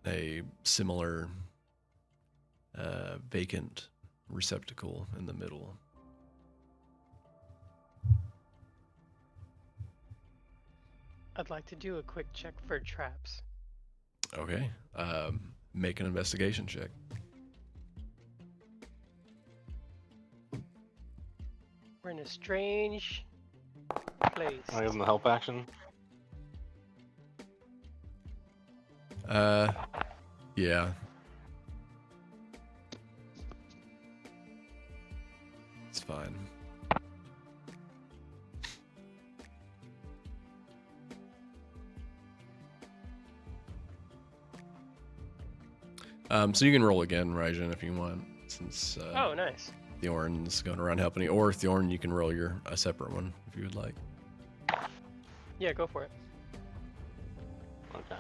a similar vacant receptacle in the middle. I'd like to do a quick check for traps. Okay. Make an investigation check. We're in a strange place. I give them the help action. Yeah. It's fine. So you can roll again, Raijin, if you want, since Oh, nice. Thorn's going around helping you. Or Thorn, you can roll a separate one if you would like. Yeah, go for it. Okay.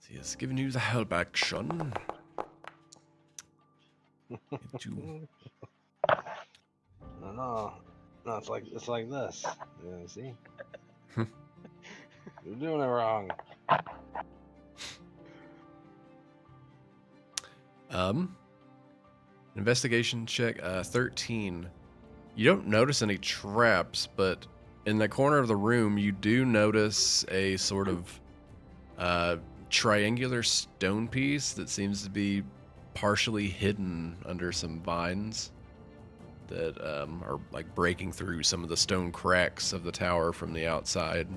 He has given you the help action. No, it's like this. Yeah, see, you're doing it wrong. Investigation check 13. You don't notice any traps, but in the corner of the room, you do notice a sort of triangular stone piece that seems to be partially hidden under some vines that are like breaking through some of the stone cracks of the tower from the outside.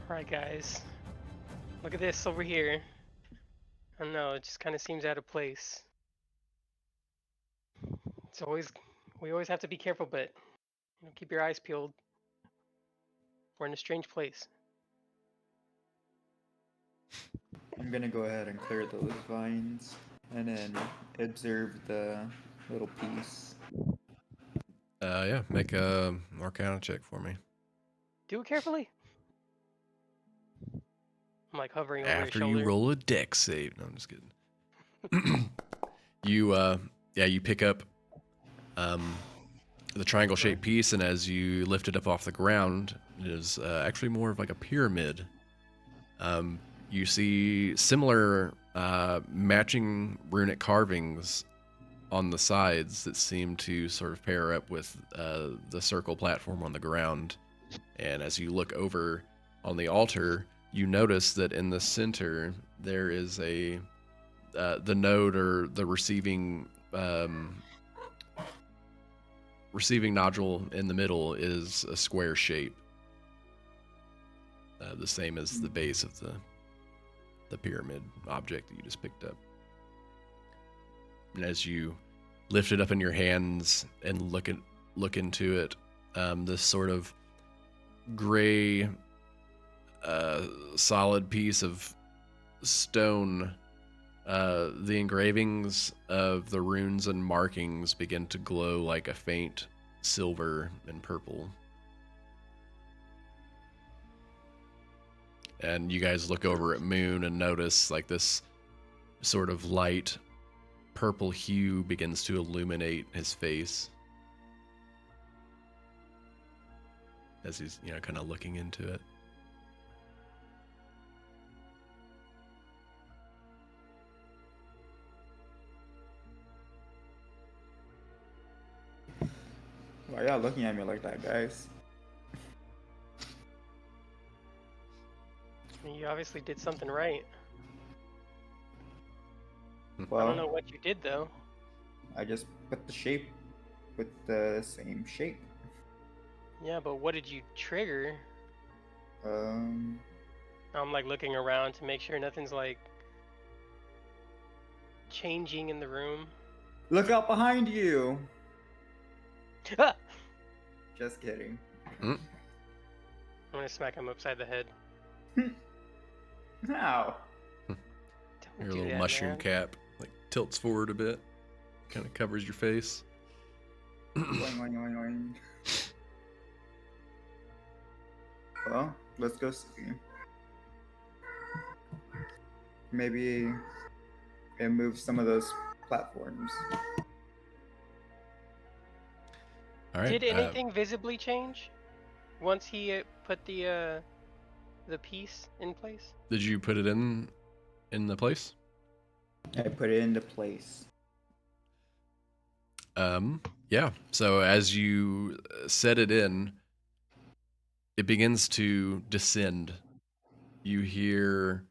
Alright, guys. Look at this over here. I don't know, it just kind of seems out of place. We always have to be careful, but keep your eyes peeled. We're in a strange place. I'm gonna go ahead and clear those vines and then observe the little piece. Yeah, make a Arcana check for me. Do it carefully. I'm like hovering over his After you shoulder. roll a dex save. No, I'm just kidding. You pick up the triangle shaped piece, and as you lift it up off the ground, it is actually more of like a pyramid. You see similar matching runic carvings on the sides that seem to sort of pair up with the circle platform on the ground. And as you look over on the altar, you notice that in the center there is the node, or the receiving nodule in the middle is a square shape, the same as the base of the pyramid object that you just picked up. And as you lift it up in your hands and look into it, this sort of gray solid piece of stone, the engravings of the runes and markings begin to glow like a faint silver and purple. And you guys look over at Moon and notice like this sort of light purple hue begins to illuminate his face as he's, kind of looking into it. Why y'all looking at me like that, guys? You obviously did something right. Well, I don't know what you did though. I just put the shape with the same shape. Yeah, but what did you trigger? Um, I'm like looking around to make sure nothing's like changing in the room. look out behind you. Ah! Just kidding. I'm gonna smack him upside the head. How? Don't Your do little that, mushroom man. cap like tilts forward a bit, kind of covers your face. Oing, oing, oing, oing. Well, let's go see. Maybe it moves some of those platforms. All right. Did anything visibly change once he put the piece in place? Did you put it in the place? I put it into place. Yeah. So as you set it in, it begins to descend. You hear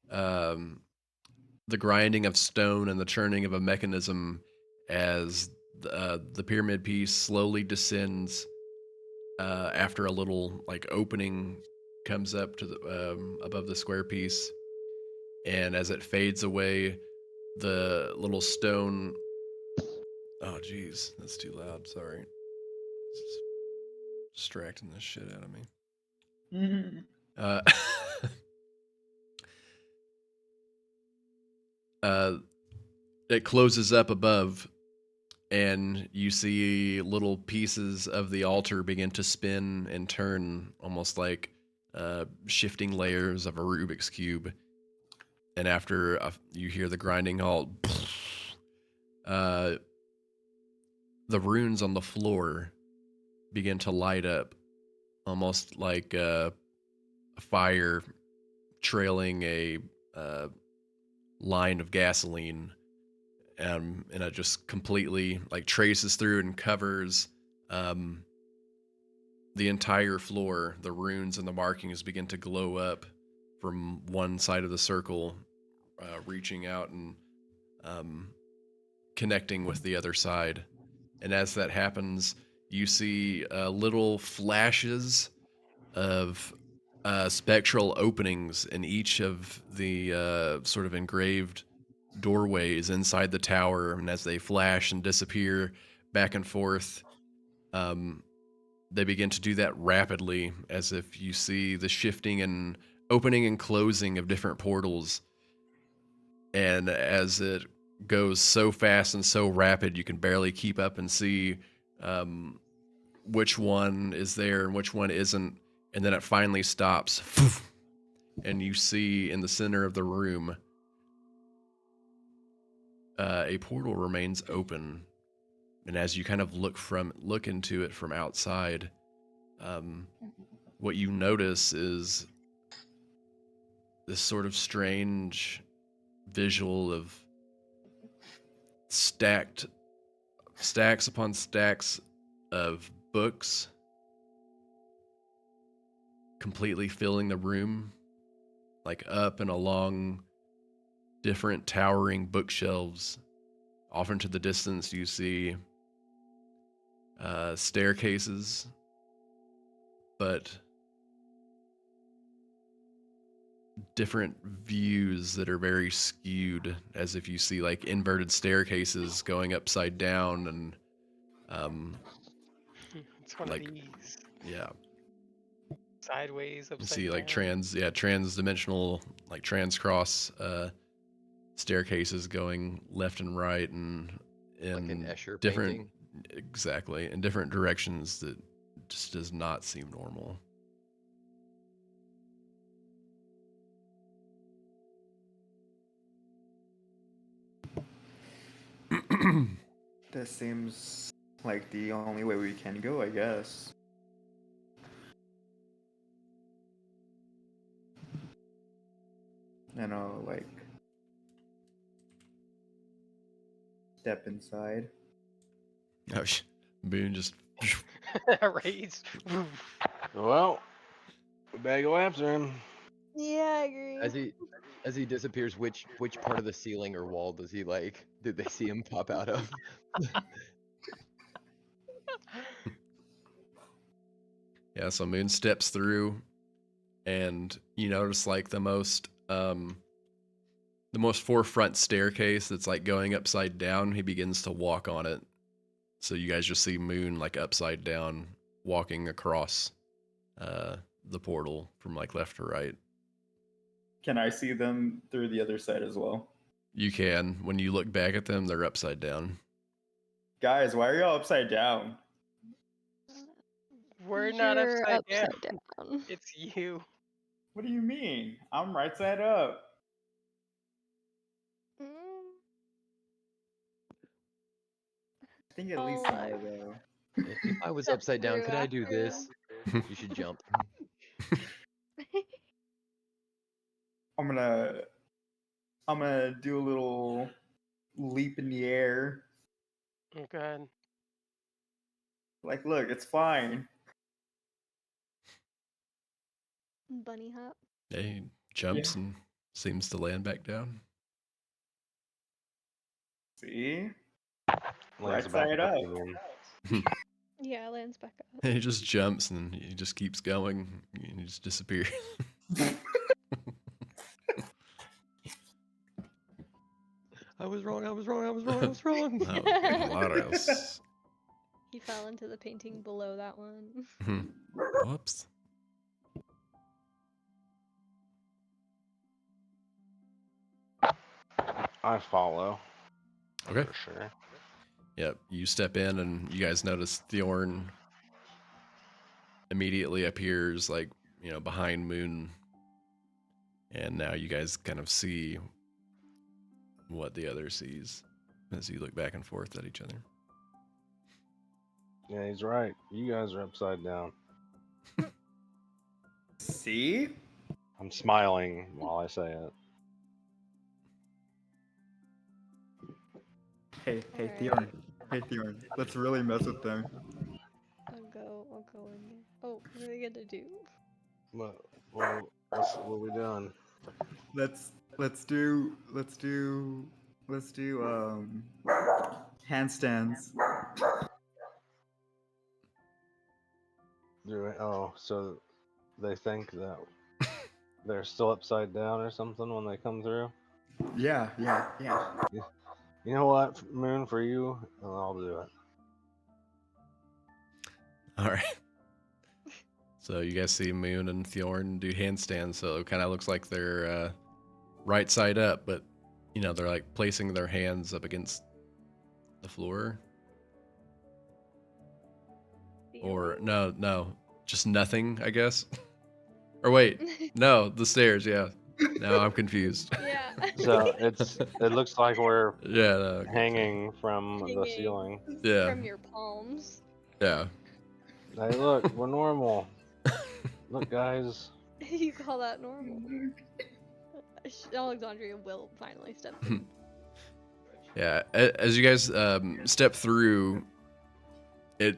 the grinding of stone and the churning of a mechanism as the pyramid piece slowly descends. After a little like opening comes up to the above the square piece, and as it fades away, the little stone. Oh, geez, that's too loud. Sorry, it's distracting the shit out of me. It closes up above, and you see little pieces of the altar begin to spin and turn, almost like shifting layers of a Rubik's Cube. And after you hear the grinding halt, the runes on the floor begin to light up, almost like a fire trailing a line of gasoline. And it just completely like traces through and covers the entire floor. The runes and the markings begin to glow up from one side of the circle, reaching out and connecting with the other side. And as that happens, you see little flashes of spectral openings in each of the sort of engraved doorways inside the tower, and as they flash and disappear back and forth. They begin to do that rapidly, as if you see the shifting and opening and closing of different portals. And as it goes so fast and so rapid, you can barely keep up and see which one is there and which one isn't. And then it finally stops. And you see in the center of the room, a portal remains open. And as you kind of look into it from outside, what you notice is this sort of strange visual of stacks upon stacks of books completely filling the room, like up and along different towering bookshelves. Off into the distance, you see staircases, but different views that are very skewed, as if you see like inverted staircases going upside down and It's one like, of these. yeah, Sideways, you upside see like down. trans-dimensional, like trans-cross staircases going left and right and in Like an Escher different painting. exactly in different directions that just does not seem normal. This seems like the only way we can go, I guess. You know, like step inside. Oh, Boone just Raised. Well, we better go after him. Yeah, I agree. As he disappears, which part of the ceiling or wall does he like? Did they see him pop out of? yeah. So Moon steps through, and you notice like the most forefront staircase that's like going upside down. He begins to walk on it. So you guys just see Moon like upside down walking across the portal from like left to right. Can I see them through the other side as well? You can. When you look back at them, they're upside down. Guys, why are y'all upside down? We're not You're upside upside down. It's you. What do you mean? I'm right side up. Mm, I think at all least alive. more though. If I was Step upside down, through could I do after this? You should jump. I'm gonna do a little leap in the air. Oh god. Like, look, it's fine. Bunny hop. He jumps and seems to land back down. See? Lands Right back side up. up. You mean? Yeah, lands back up. He just jumps and he just keeps going and he just disappears. I was wrong. I was wrong. I was wrong. I was wrong. Oh, Gladys. He fell into the painting below that one. Whoops. I follow. Okay. For sure. Yep. You step in and you guys notice Thorn immediately appears like, behind Moon. And now you guys kind of see what the other sees as you look back and forth at each other. Yeah, he's right. You guys are upside down. See? I'm smiling while I say it. Hey, Alright. Theorn. Hey, Theorn. Let's really mess with them. I'll go in there. Oh, what are they gonna do? What are we doing? Let's do handstands. Oh, so they think that they're still upside down or something when they come through? Yeah. You know what, Moon, for you, I'll do it. All right. So you guys see Moon and Thorn do handstands, so it kind of looks like they're right side up, but they're like placing their hands up against the floor. Or Feeling? no, just nothing, I guess. Or wait, no, the stairs. Yeah. Now I'm confused. Yeah. So it looks like we're Yeah. No, okay. hanging from the Hanging ceiling. Yeah. from your palms. Yeah. Hey, look, we're normal. Look, guys. You call that normal? Alexandria will finally step in. Yeah. As you guys step through it,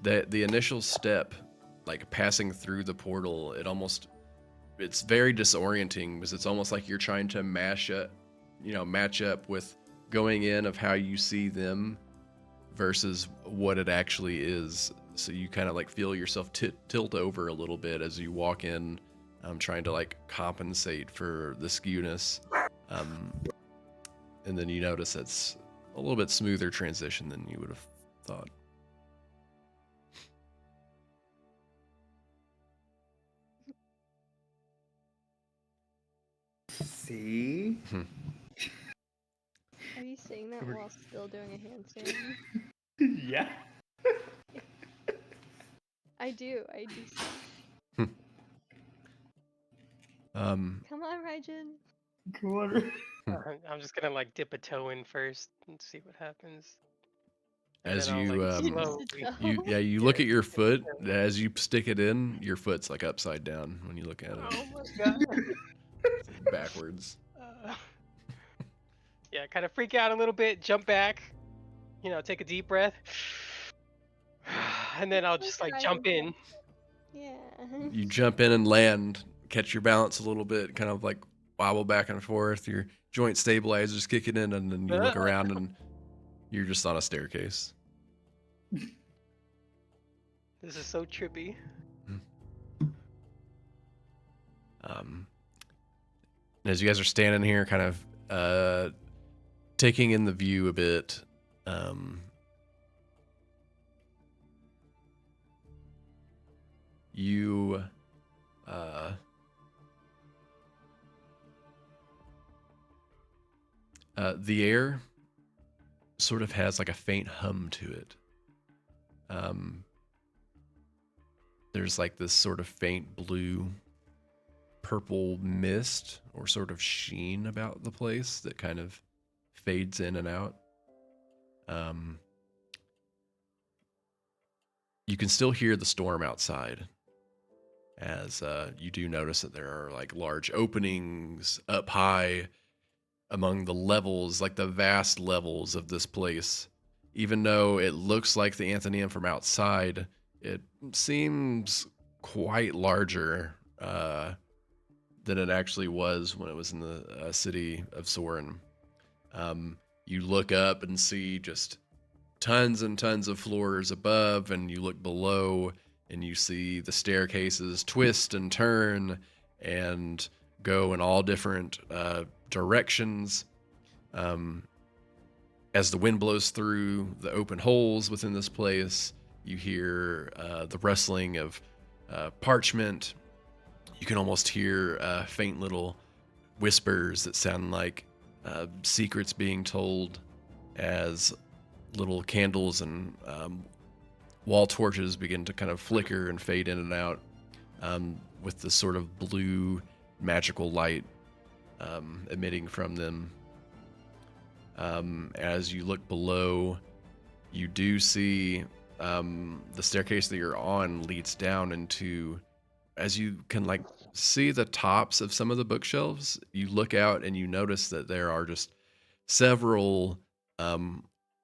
the initial step, like passing through the portal, it's very disorienting because it's almost like you're trying to match up with going in of how you see them versus what it actually is. So you kind of like feel yourself tilt over a little bit as you walk in, trying to like compensate for the skewness. And then you notice it's a little bit smoother transition than you would have thought. See? Are you saying that while still doing a handstand? Yeah. I do see. Um, Come on, Raijin. Come on. I'm just gonna like dip a toe in first and see what happens. And as then I'll you like Dips a slowly. toe. you look at your foot as you stick it in. Your foot's like upside down when you look at it. Oh my god. It's like backwards. Yeah, kind of freak out a little bit, jump back, take a deep breath, and then I'll just like jump in. Yeah. You jump in and land, catch your balance a little bit, kind of like wobble back and forth. Your joint stabilizers kicking in, and then you look around and you're just on a staircase. This is so trippy. As you guys are standing here, kind of taking in the view a bit, you the air sort of has like a faint hum to it. There's like this sort of faint blue purple mist or sort of sheen about the place that kind of fades in and out. You can still hear the storm outside, as you do notice that there are like large openings up high among the levels, like the vast levels of this place. Even though it looks like the Athenaeum from outside, it seems quite larger than it actually was when it was in the city of Soren. You look up and see just tons and tons of floors above, and you look below and you see the staircases twist and turn and go in all different directions. As the wind blows through the open holes within this place, you hear the rustling of parchment. You can almost hear faint little whispers that sound like secrets being told as little candles and wall torches begin to kind of flicker and fade in and out with this sort of blue magical light emitting from them. As you look below, you do see the staircase that you're on leads down into, as you can like see the tops of some of the bookshelves, you look out and you notice that there are just several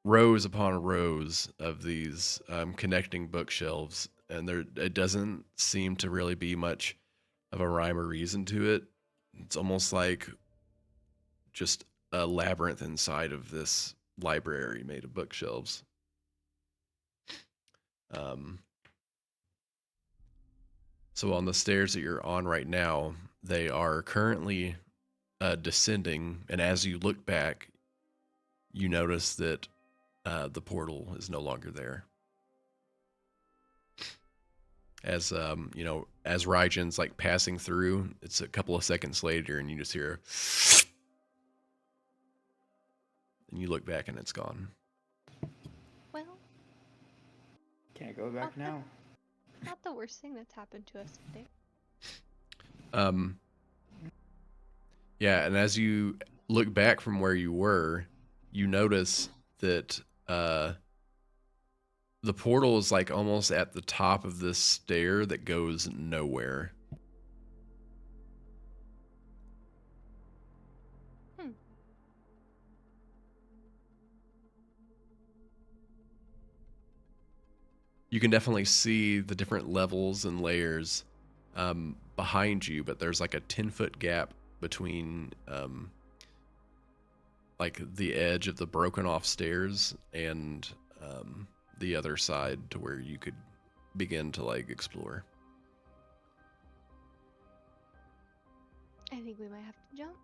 rows upon rows of these connecting bookshelves, and it doesn't seem to really be much of a rhyme or reason to it. It's almost like just a labyrinth inside of this library made of bookshelves. So on the stairs that you're on right now, they are currently descending, and as you look back, you notice that the portal is no longer there. as as Raijin's like passing through. It's a couple of seconds later, and you just hear, and you look back, and it's gone. Well, Can't go back Okay. now. not the worst thing that's happened to us today. Yeah, and as you look back from where you were, you notice that the portal is like almost at the top of this stair that goes nowhere. You can definitely see the different levels and layers behind you, but there's like a 10-foot gap between like the edge of the broken off stairs and the other side to where you could begin to like explore. I think we might have to jump.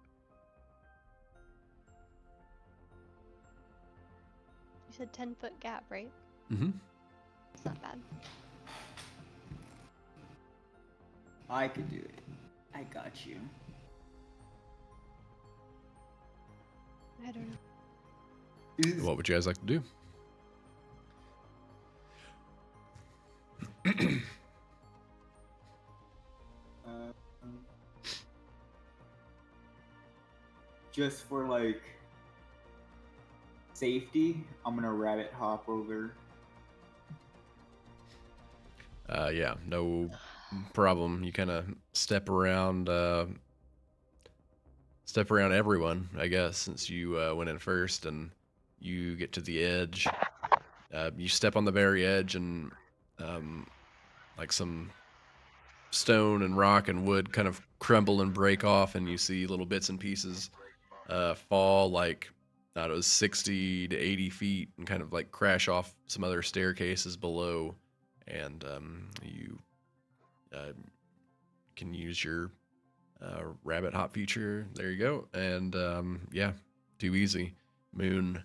You said 10-foot gap, right? Mm-hmm. It's not bad. I could do it. I got you. I don't know. What would you guys like to do? Just for like safety, I'm gonna rabbit hop over. Yeah, no problem. You kind of step around everyone, I guess, since you went in first, and you get to the edge. You step on the very edge, and like some stone and rock and wood kind of crumble and break off, and you see little bits and pieces fall like, I don't know, 60 to 80 feet and kind of like crash off some other staircases below. And you can use your rabbit hop feature. There you go. And yeah, too easy. Moon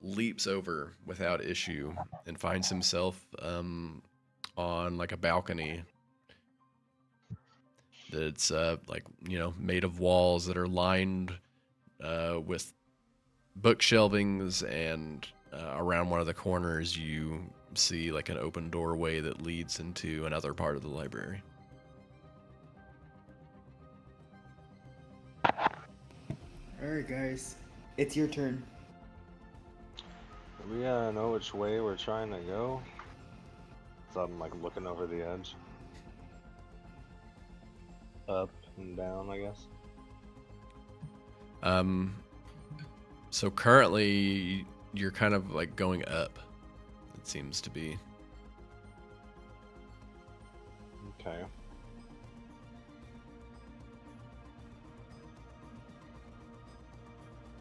leaps over without issue and finds himself on like a balcony that's like, made of walls that are lined with book shelvings, and around one of the corners you see like an open doorway that leads into another part of the library. Alright guys, it's your turn. Do we know which way we're trying to go? So I'm like looking over the edge. Up and down, I guess. So currently you're kind of like going up, it seems to be. Okay.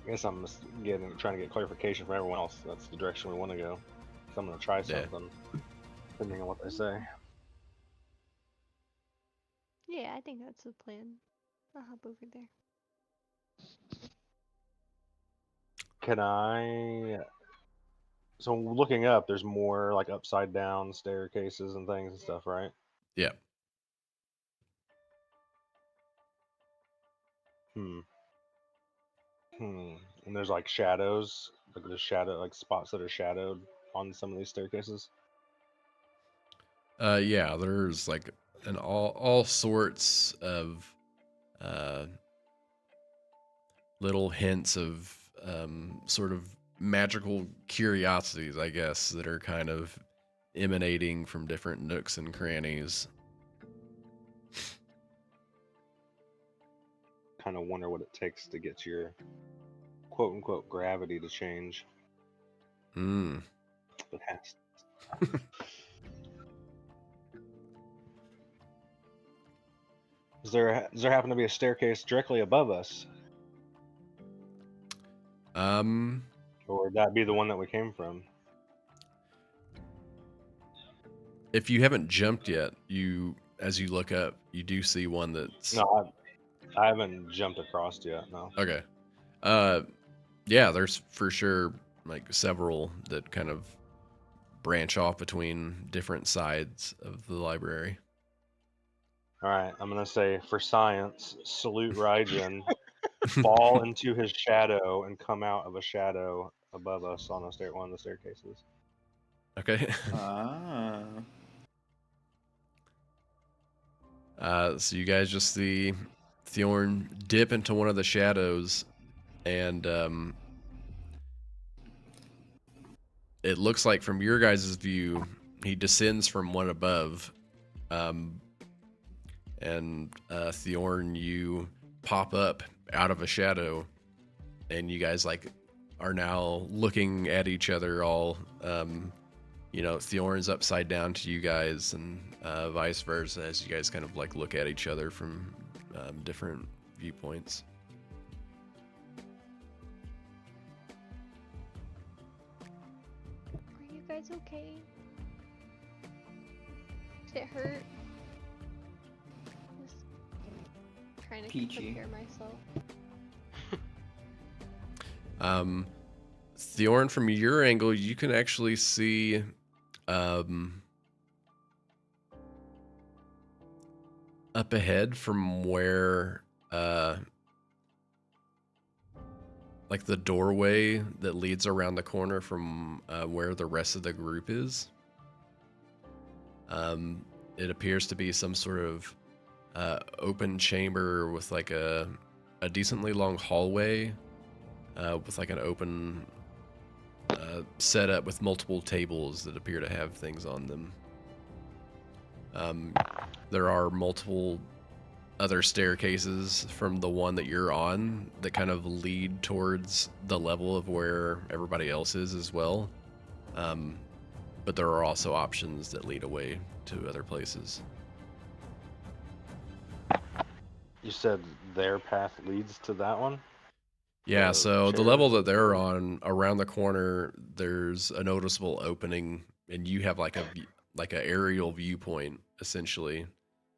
I guess I'm just trying to get clarification from everyone else. That's the direction we want to go. So I'm gonna try Yeah. something, depending on what they say. Yeah, I think that's the plan. I'll hop over there. Can I? So looking up, there's more like upside down staircases and things and stuff, right? Yeah. And there's like shadows, like there's like spots that are shadowed on some of these staircases. Yeah, there's like all sorts of little hints of sort of magical curiosities, I guess, that are kind of emanating from different nooks and crannies. Kind of wonder what it takes to get your quote unquote gravity to change. Mm. It has. Does there happen to be a staircase directly above us? Or would that be the one that we came from? If you haven't jumped yet, as you look up, you do see one that's No, I haven't jumped across yet. No. okay. Yeah, there's for sure like several that kind of branch off between different sides of the library. All right, I'm gonna say for science, salute Raijin, fall into his shadow, and come out of a shadow above us on one of the staircases. Okay. Ah. So you guys just see Thorn dip into one of the shadows, and it looks like from your guys' view, he descends from one above. And Thorn, you pop up out of a shadow, and you guys like are now looking at each other all Thorn's upside down to you guys, and vice versa, as you guys kind of like look at each other from different viewpoints. Are you guys okay? Did it hurt? Just trying to Peachy. prepare myself. Thorn, from your angle, you can actually see up ahead from where like the doorway that leads around the corner from where the rest of the group is. It appears to be some sort of open chamber with like a decently long hallway with like an open setup with multiple tables that appear to have things on them. There are multiple other staircases from the one that you're on that kind of lead towards the level of where everybody else is as well. But there are also options that lead away to other places. You said their path leads to that one? Yeah, The so the chairs level that and they're stuff? on, around the corner, there's a noticeable opening, and you have like a aerial viewpoint essentially,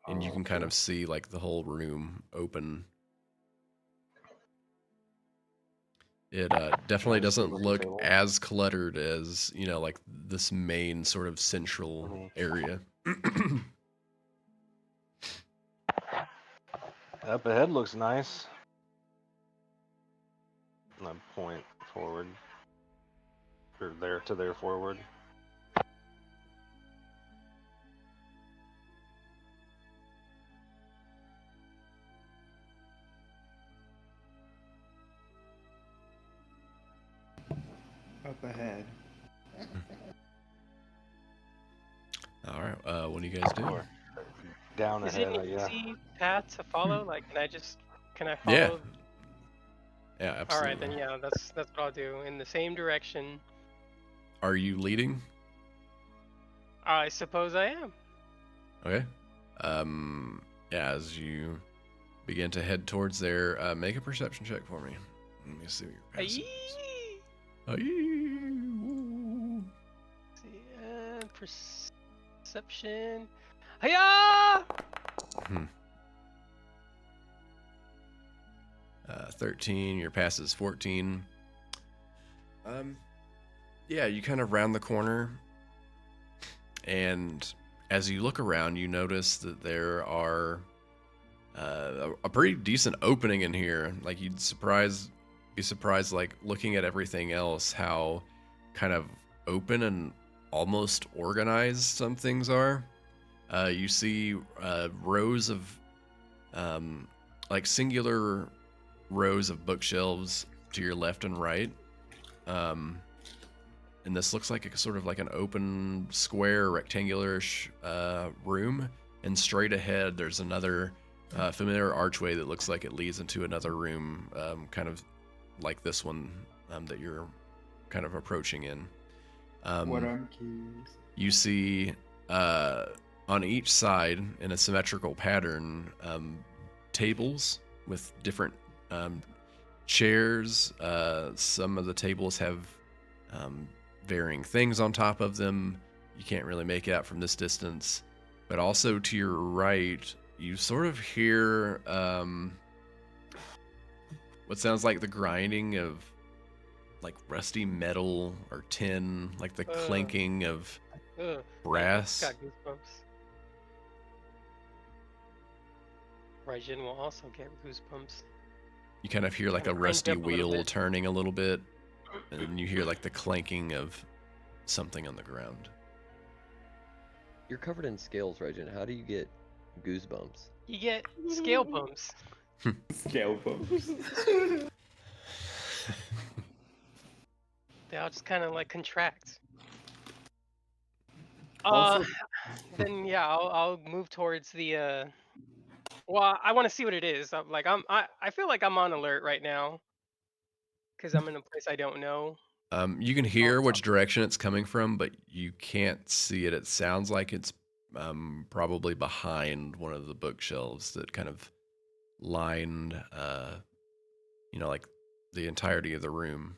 and you Oh, can kind okay. of see like the whole room open. It definitely I see doesn't the look table. as cluttered as like this main sort of central Mhm. area. Up ahead looks nice. And I point forward. Or there to their forward. Up ahead. All right, what do you guys do? Or down Is it ahead, an yeah. easy path to follow? Like, can I Yeah, follow? yeah, All absolutely. right, then yeah, that's what I'll do. In the same direction. Are you leading? I suppose I am. Okay. Yeah, as you begin to head towards there, make a perception check for me. Let me see what your passive is. Aye. See, perception. Hiya! 13. Your pass is 14. Yeah, you kind of round the corner, and as you look around, you notice that there are a pretty decent opening in here. Like you'd be surprised, like looking at everything else, how kind of open and almost organized some things are. You see rows of like singular rows of bookshelves to your left and right. And this looks like a sort of like an open square rectangular-ish room, and straight ahead there's another familiar archway that looks like it leads into another room, kind of like this one that you're kind of approaching in. What I'm curious. You see on each side in a symmetrical pattern tables with different chairs. Some of the tables have varying things on top of them. You can't really make it out from this distance. But also to your right, you sort of hear what sounds like the grinding of like rusty metal or tin, like the Ugh. clanking of Ugh, brass. got goosebumps. Raijin will also get goosebumps. You kind of hear like a Kinda cringe rusty up a little wheel bit. turning a little bit, and you hear like the clanking of something on the ground. You're covered in scales, Regin. How do you get goosebumps? You get scale bumps. Scale bumps. They all just kind of like contract. Also- Then yeah, I'll move towards the. Well, I want to see what it is. I feel like I'm on alert right now because I'm in a place I don't know. You can hear which direction it's coming from, but you can't see it. It sounds like it's probably behind one of the bookshelves that kind of lined, like the entirety of the room.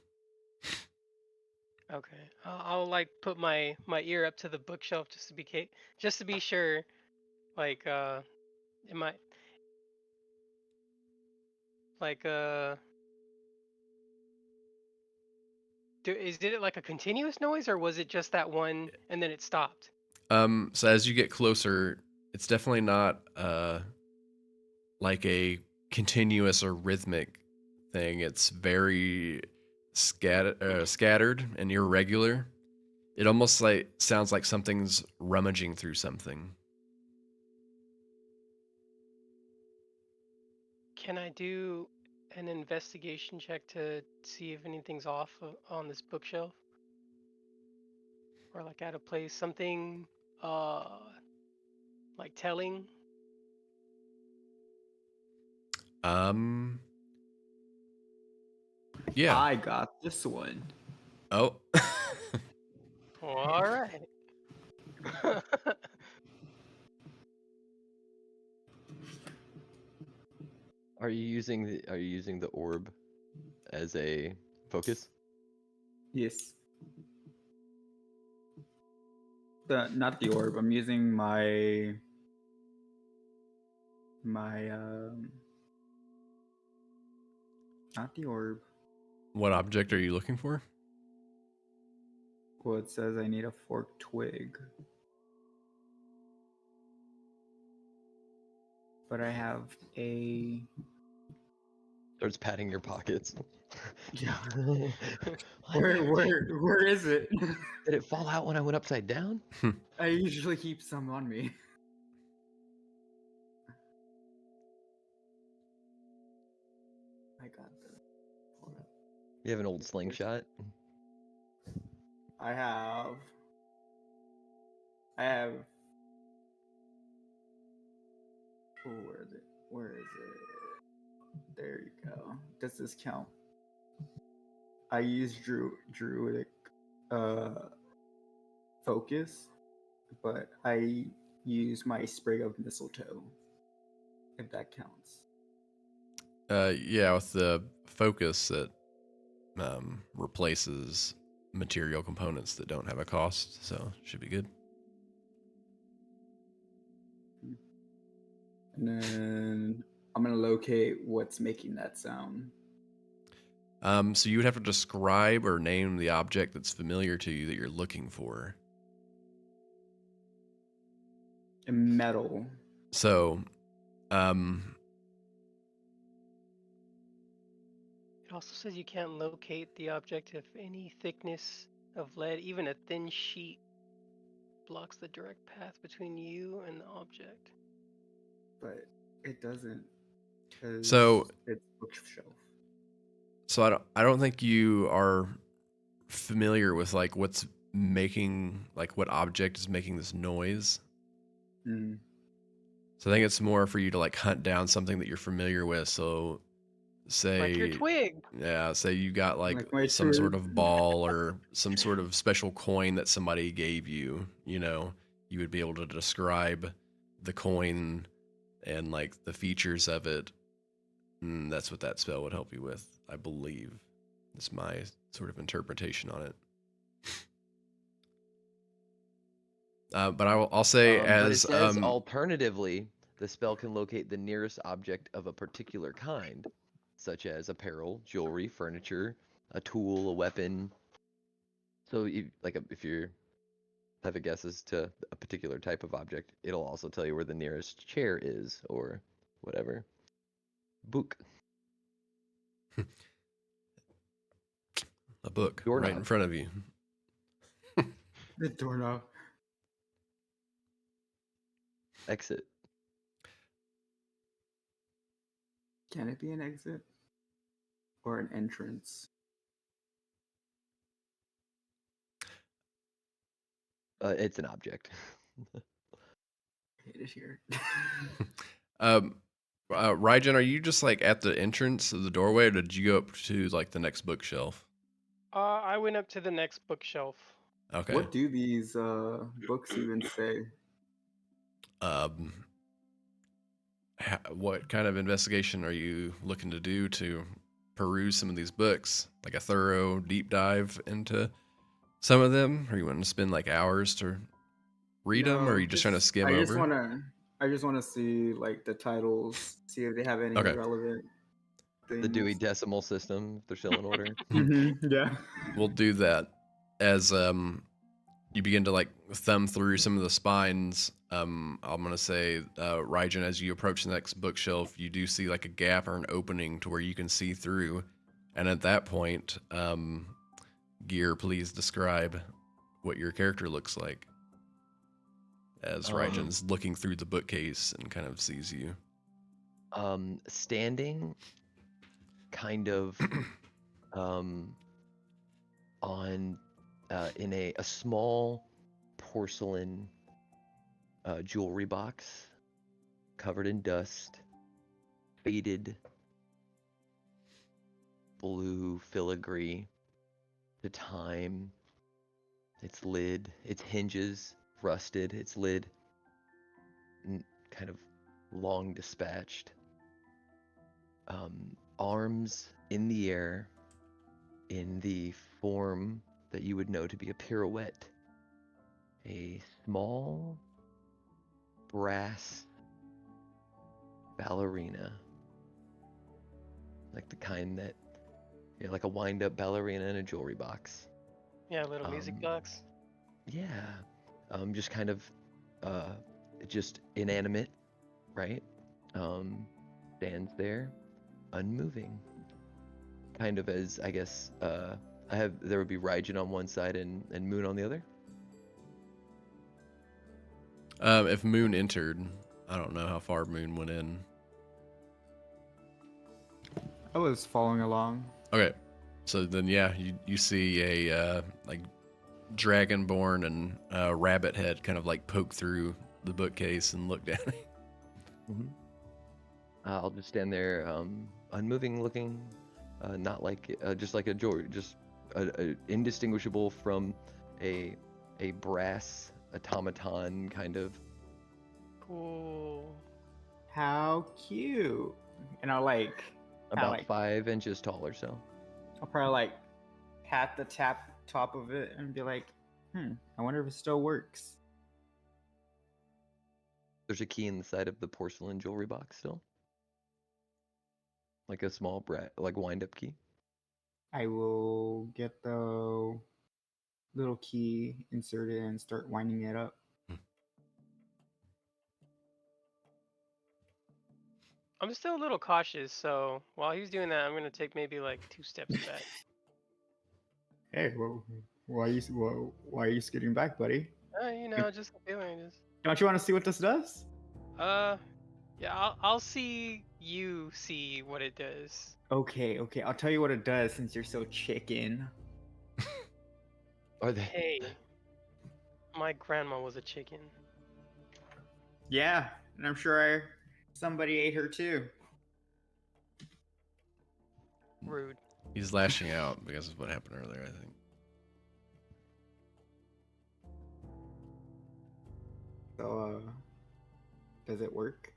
Okay, I'll like put my ear up to the bookshelf just to be sure. Like it might like is it like a continuous noise or was it just that one and then it stopped? So as you get closer, it's definitely not like a continuous or rhythmic thing. It's very scattered and irregular. It almost like sounds like something's rummaging through something. Can I do an investigation check to see if anything's off on this bookshelf? Or like out of place, something like telling? Yeah. I got this one. Oh. All right. Are you using the orb as a focus? Yes. Not the orb. I'm using my not the orb. What object are you looking for? Well, it says I need a forked twig. But I have a Starts patting your pockets. yeah. Where is it? Did it fall out when I went upside down? I usually keep some on me. I got this. Hold up. You have an old slingshot? I have. Oh, where is it? Where is it? There you go. Does this count? I use druidic focus, but I use my sprig of mistletoe. If that counts. Yeah, with the focus that replaces material components that don't have a cost, so should be good. And then I'm gonna locate what's making that sound. So you would have to describe or name the object that's familiar to you that you're looking for. Metal. So, It also says you can't locate the object if any thickness of lead, even a thin sheet, blocks the direct path between you and the object. But it doesn't. 'Cause So- it's bookshelf. so I don't think you are familiar with like what's making like what object is making this noise. Mm. So I think it's more for you to like hunt down something that you're familiar with. So say Like your twig. Yeah, say you got Like my some sort twig. of ball or some sort of special coin that somebody gave you, you would be able to describe the coin and like the features of it. And that's what that spell would help you with, I believe. That's my sort of interpretation on it. But I'll say But as it says alternatively, the spell can locate the nearest object of a particular kind, such as apparel, jewelry, furniture, a tool, a weapon. So if you have a guess as to a particular type of object, it'll also tell you where the nearest chair is or whatever. Book. A book right in Doorknob. front of you. The doorknob. Exit. Can it be an exit or an entrance? It's an object. I hate it here. Raijin, are you just like at the entrance of the doorway, or did you go up to like the next bookshelf? I went up to the next bookshelf. Okay. What do these books even say? Um, what kind of investigation are you looking to do to peruse some of these books? Like a thorough deep dive into some of them? Or you want to spend like hours to read them, or are you just trying to skim over? I just wanna see like the titles, see if they have any Okay. relevant things. The Dewey Decimal System, if they're still in order. Yeah. We'll do that as you begin to like thumb through some of the spines. I'm gonna say, Raijin, as you approach the next bookshelf, you do see like a gap or an opening to where you can see through. And at that point, Gear, please describe what your character looks like as Raijin's looking through the bookcase and kind of sees you. Standing kind of on in a small porcelain jewelry box covered in dust, faded blue filigree, the time, its lid, its hinges rusted, its lid kind of long dispatched, arms in the air in the form that you would know to be a pirouette, a small brass ballerina, like the kind that, like a wind-up ballerina in a jewelry box. Yeah, a little music box. Yeah, just kind of, just inanimate, right? Stands there, unmoving. Kind of as, I guess, there would be Raijin on one side and Moon on the other. If Moon entered, I don't know how far Moon went in. I was following along. Okay, so then yeah, you see a like dragonborn and rabbit head kind of like poke through the bookcase and look down. I'll just stand there, unmoving, looking, not like just like a jewelry, just indistinguishable from a brass automaton kind of. Cool. How cute! And I'll like About like 5 inches tall or so. I'll probably like pat the top of it and be like, I wonder if it still works. There's a key in the side of the porcelain jewelry box still. Like a small like wind-up key. I will get the little key, insert it, and start winding it up. I'm still a little cautious, so while he's doing that, I'm gonna take maybe like 2 steps back. Hey, well, why are you skidding back, buddy? Just a feeling. Don't you want to see what this does? Yeah, I'll see you see what it does. Okay, I'll tell you what it does since you're so chicken. Are they? Hey, my grandma was a chicken. Yeah, and I'm sure somebody ate her too. Rude. He's lashing out because of what happened earlier, I think. So, does it work?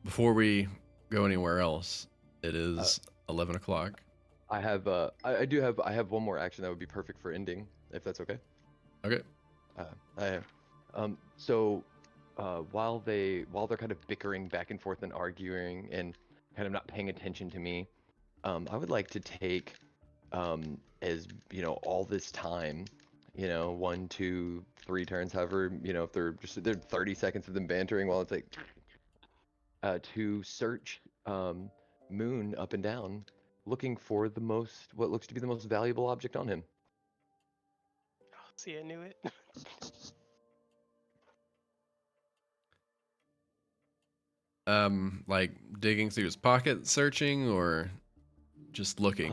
Before we go anywhere else, it is 11 o'clock. I have I have one more action that would be perfect for ending, if that's okay. Okay. So while they're kind of bickering back and forth and arguing and kind of not paying attention to me, I would like to take, as all this time, 1, 2, 3 turns, however, if they're 30 seconds of them bantering while it's like, to search Moon up and down, looking for what looks to be the most valuable object on him. See, I knew it. Like digging through his pocket, searching, or just looking.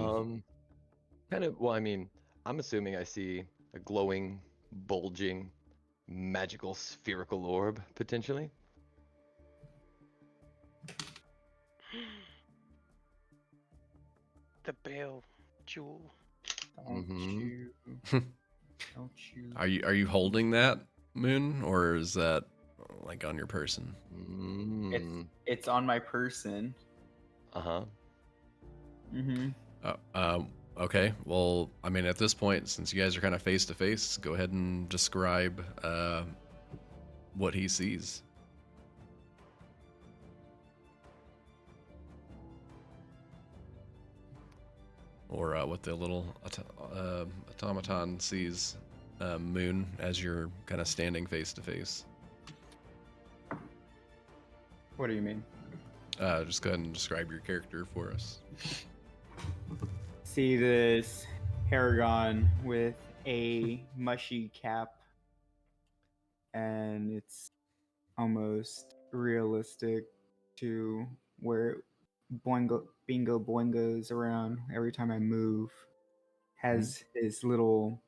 Kind of. Well, I mean, I'm assuming I see a glowing, bulging, magical spherical orb potentially. The Bale Jewel. Don't Mhm. you? Don't you? Are you holding that, Moon, or is that like on your person? It's on my person. Uh-huh. Mm-hmm. Okay. Well, I mean, at this point, since you guys are kind of face to face, go ahead and describe what he sees. Or what the little automaton sees, Moon, as you're kind of standing face to face. What do you mean? Just go ahead and describe your character for us. See this Paragon with a mushy cap, and it's almost realistic to where Boingo Bingo Boingo's around every time I move. Has his little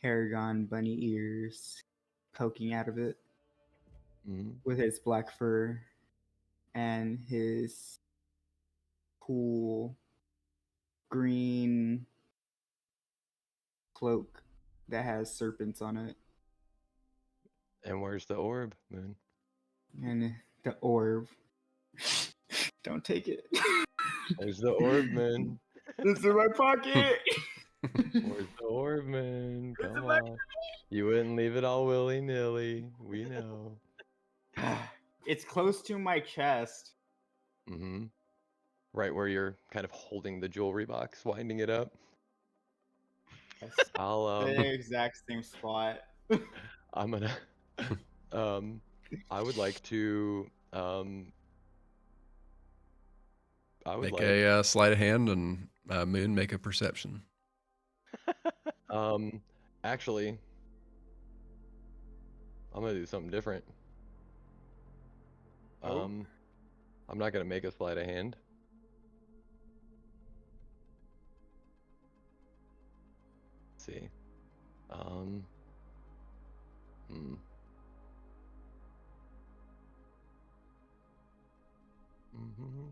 Paragon bunny ears poking out of it Mhm. with his black fur and his cool green cloak that has serpents on it. And where's the orb, Moon? And the orb. Don't take it. Where's the orb, Moon? It's in my pocket. Where's the orb, Moon? It's in Come my on. You wouldn't leave it all willy-nilly. We know. It's close to my chest. Mm-hmm. Right where you're kind of holding the jewelry box, winding it up. Yes. I'll The exact same spot. I'm gonna I would like to I would Make like a sleight of hand, and Moon, make a perception. actually I'm gonna do something different. Oh. I'm not gonna make a sleight of hand. Let's see. Hmm. Mm-hmm.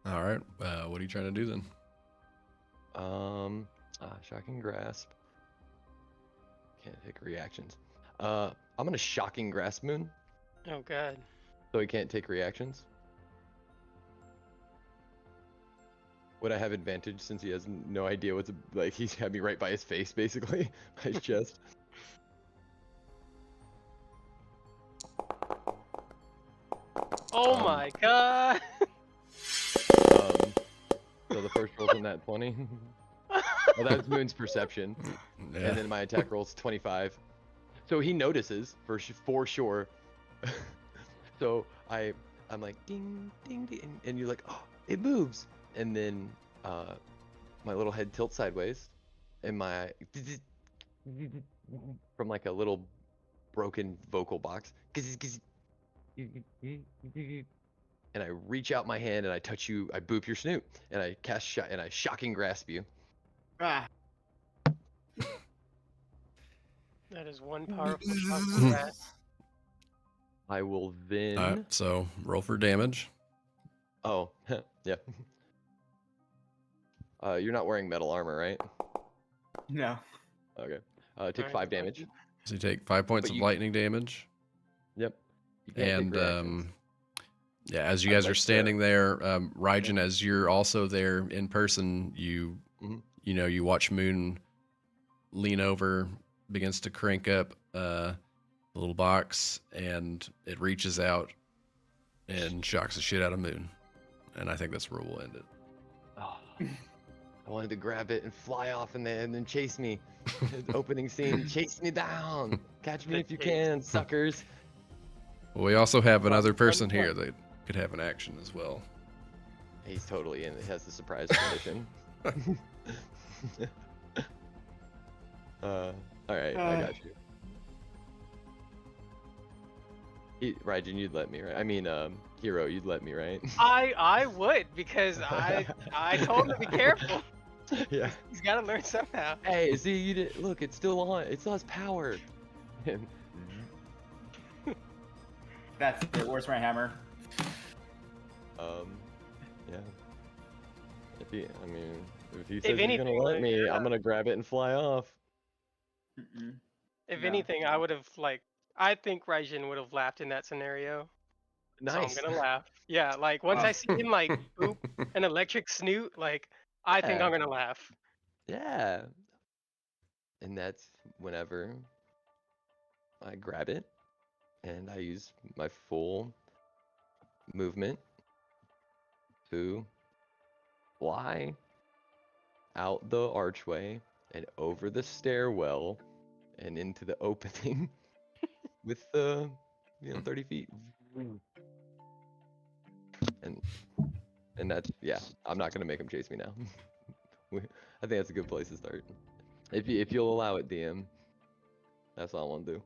All right. What are you trying to do then? Shocking grasp. Can't take reactions. I'm gonna shocking grasp Moon, Oh god. so he can't take reactions. Would I have advantage since he has no idea what's like? He's had me right by his face, basically, by his chest. Oh my god. So the first roll's in that 20. Well, that's Moon's perception, Yeah. and then my attack roll's 25. So he notices for sure. So I'm like ding ding ding, and you're like, oh, it moves, and then my little head tilts sideways, and my from like a little broken vocal box, and I reach out my hand and I touch you, I boop your snoot, and I cast shot and I shocking grasp you. Ah. That is one powerful shot from that. I will then. All right. So roll for damage. Oh, yeah. You're not wearing metal armor, right? No. Okay. Take Alright, 5 damage. So you take 5 points But of you- lightning damage. Yep. You can't take And reactions. yeah, as you I'd guys are like to- standing there, Raijin, as you're also there in person, you Mhm. you watch Moon lean over, begins to crank up the little box, and it reaches out and shocks the shit out of Moon. and I think that's where we'll end it. Oh, I wanted to grab it and fly off and then chase me. Opening scene, chase me down. Catch me if you can, suckers. Well, we also have another Fun, person fun. here that could have an action as well. He's totally in. It has the surprise condition. All right, I got you. Raijin, you'd let me, right? I mean, Hero, you'd let me, right? I would, because I told him to be careful. Yeah. He's got to learn somehow. Hey, see, you did. Look, it's still on. It still has power. And That's it. Where's my hammer? yeah. If he If says he's anything, gonna let like, me, yeah. I'm gonna grab it and fly off. If No. anything, I would have I think Raijin would have laughed in that scenario. Nice. So I'm gonna laugh. Yeah, like once I see him like boop an electric snoot, like I think I'm Yeah. gonna laugh. Yeah. And that's whenever I grab it and I use my full movement to fly out the archway and over the stairwell and into the opening with the 30 feet. And that's, yeah, I'm not gonna make him chase me now. I think that's a good place to start. If you'll allow it, DM. That's all I want to do.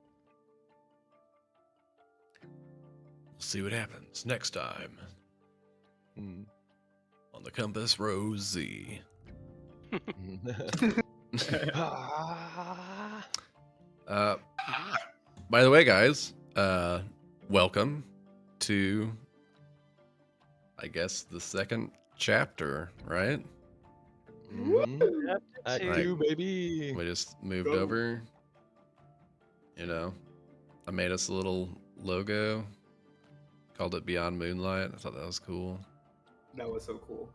We'll see what happens next time Mm. on the Compass Rose Z. By the way, guys, welcome to, I guess, the second chapter, right? Mhm. Act Two. 2, baby. We just moved Go. over. I made us a little logo, called it Beyond Moonlight. I thought that was cool. That was so cool.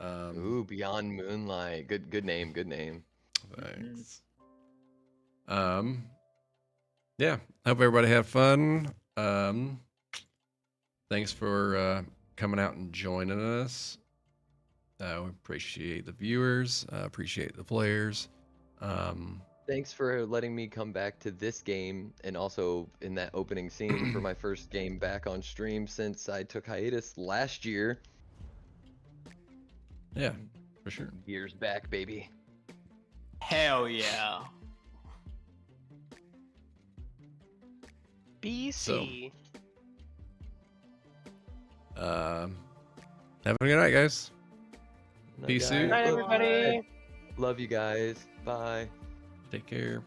Ooh, Beyond Moonlight. Good name. Good name. Thanks. Yeah, hope everybody had fun. Thanks for coming out and joining us. We appreciate the viewers, appreciate the players. Thanks for letting me come back to this game and also in that opening scene for my first game back on stream since I took hiatus last year. Yeah, for sure. Years back, baby. Hell yeah. BC. Have a good night, guys. Night, Peace guys. out. Night, everybody. Love you guys. Bye. Take care.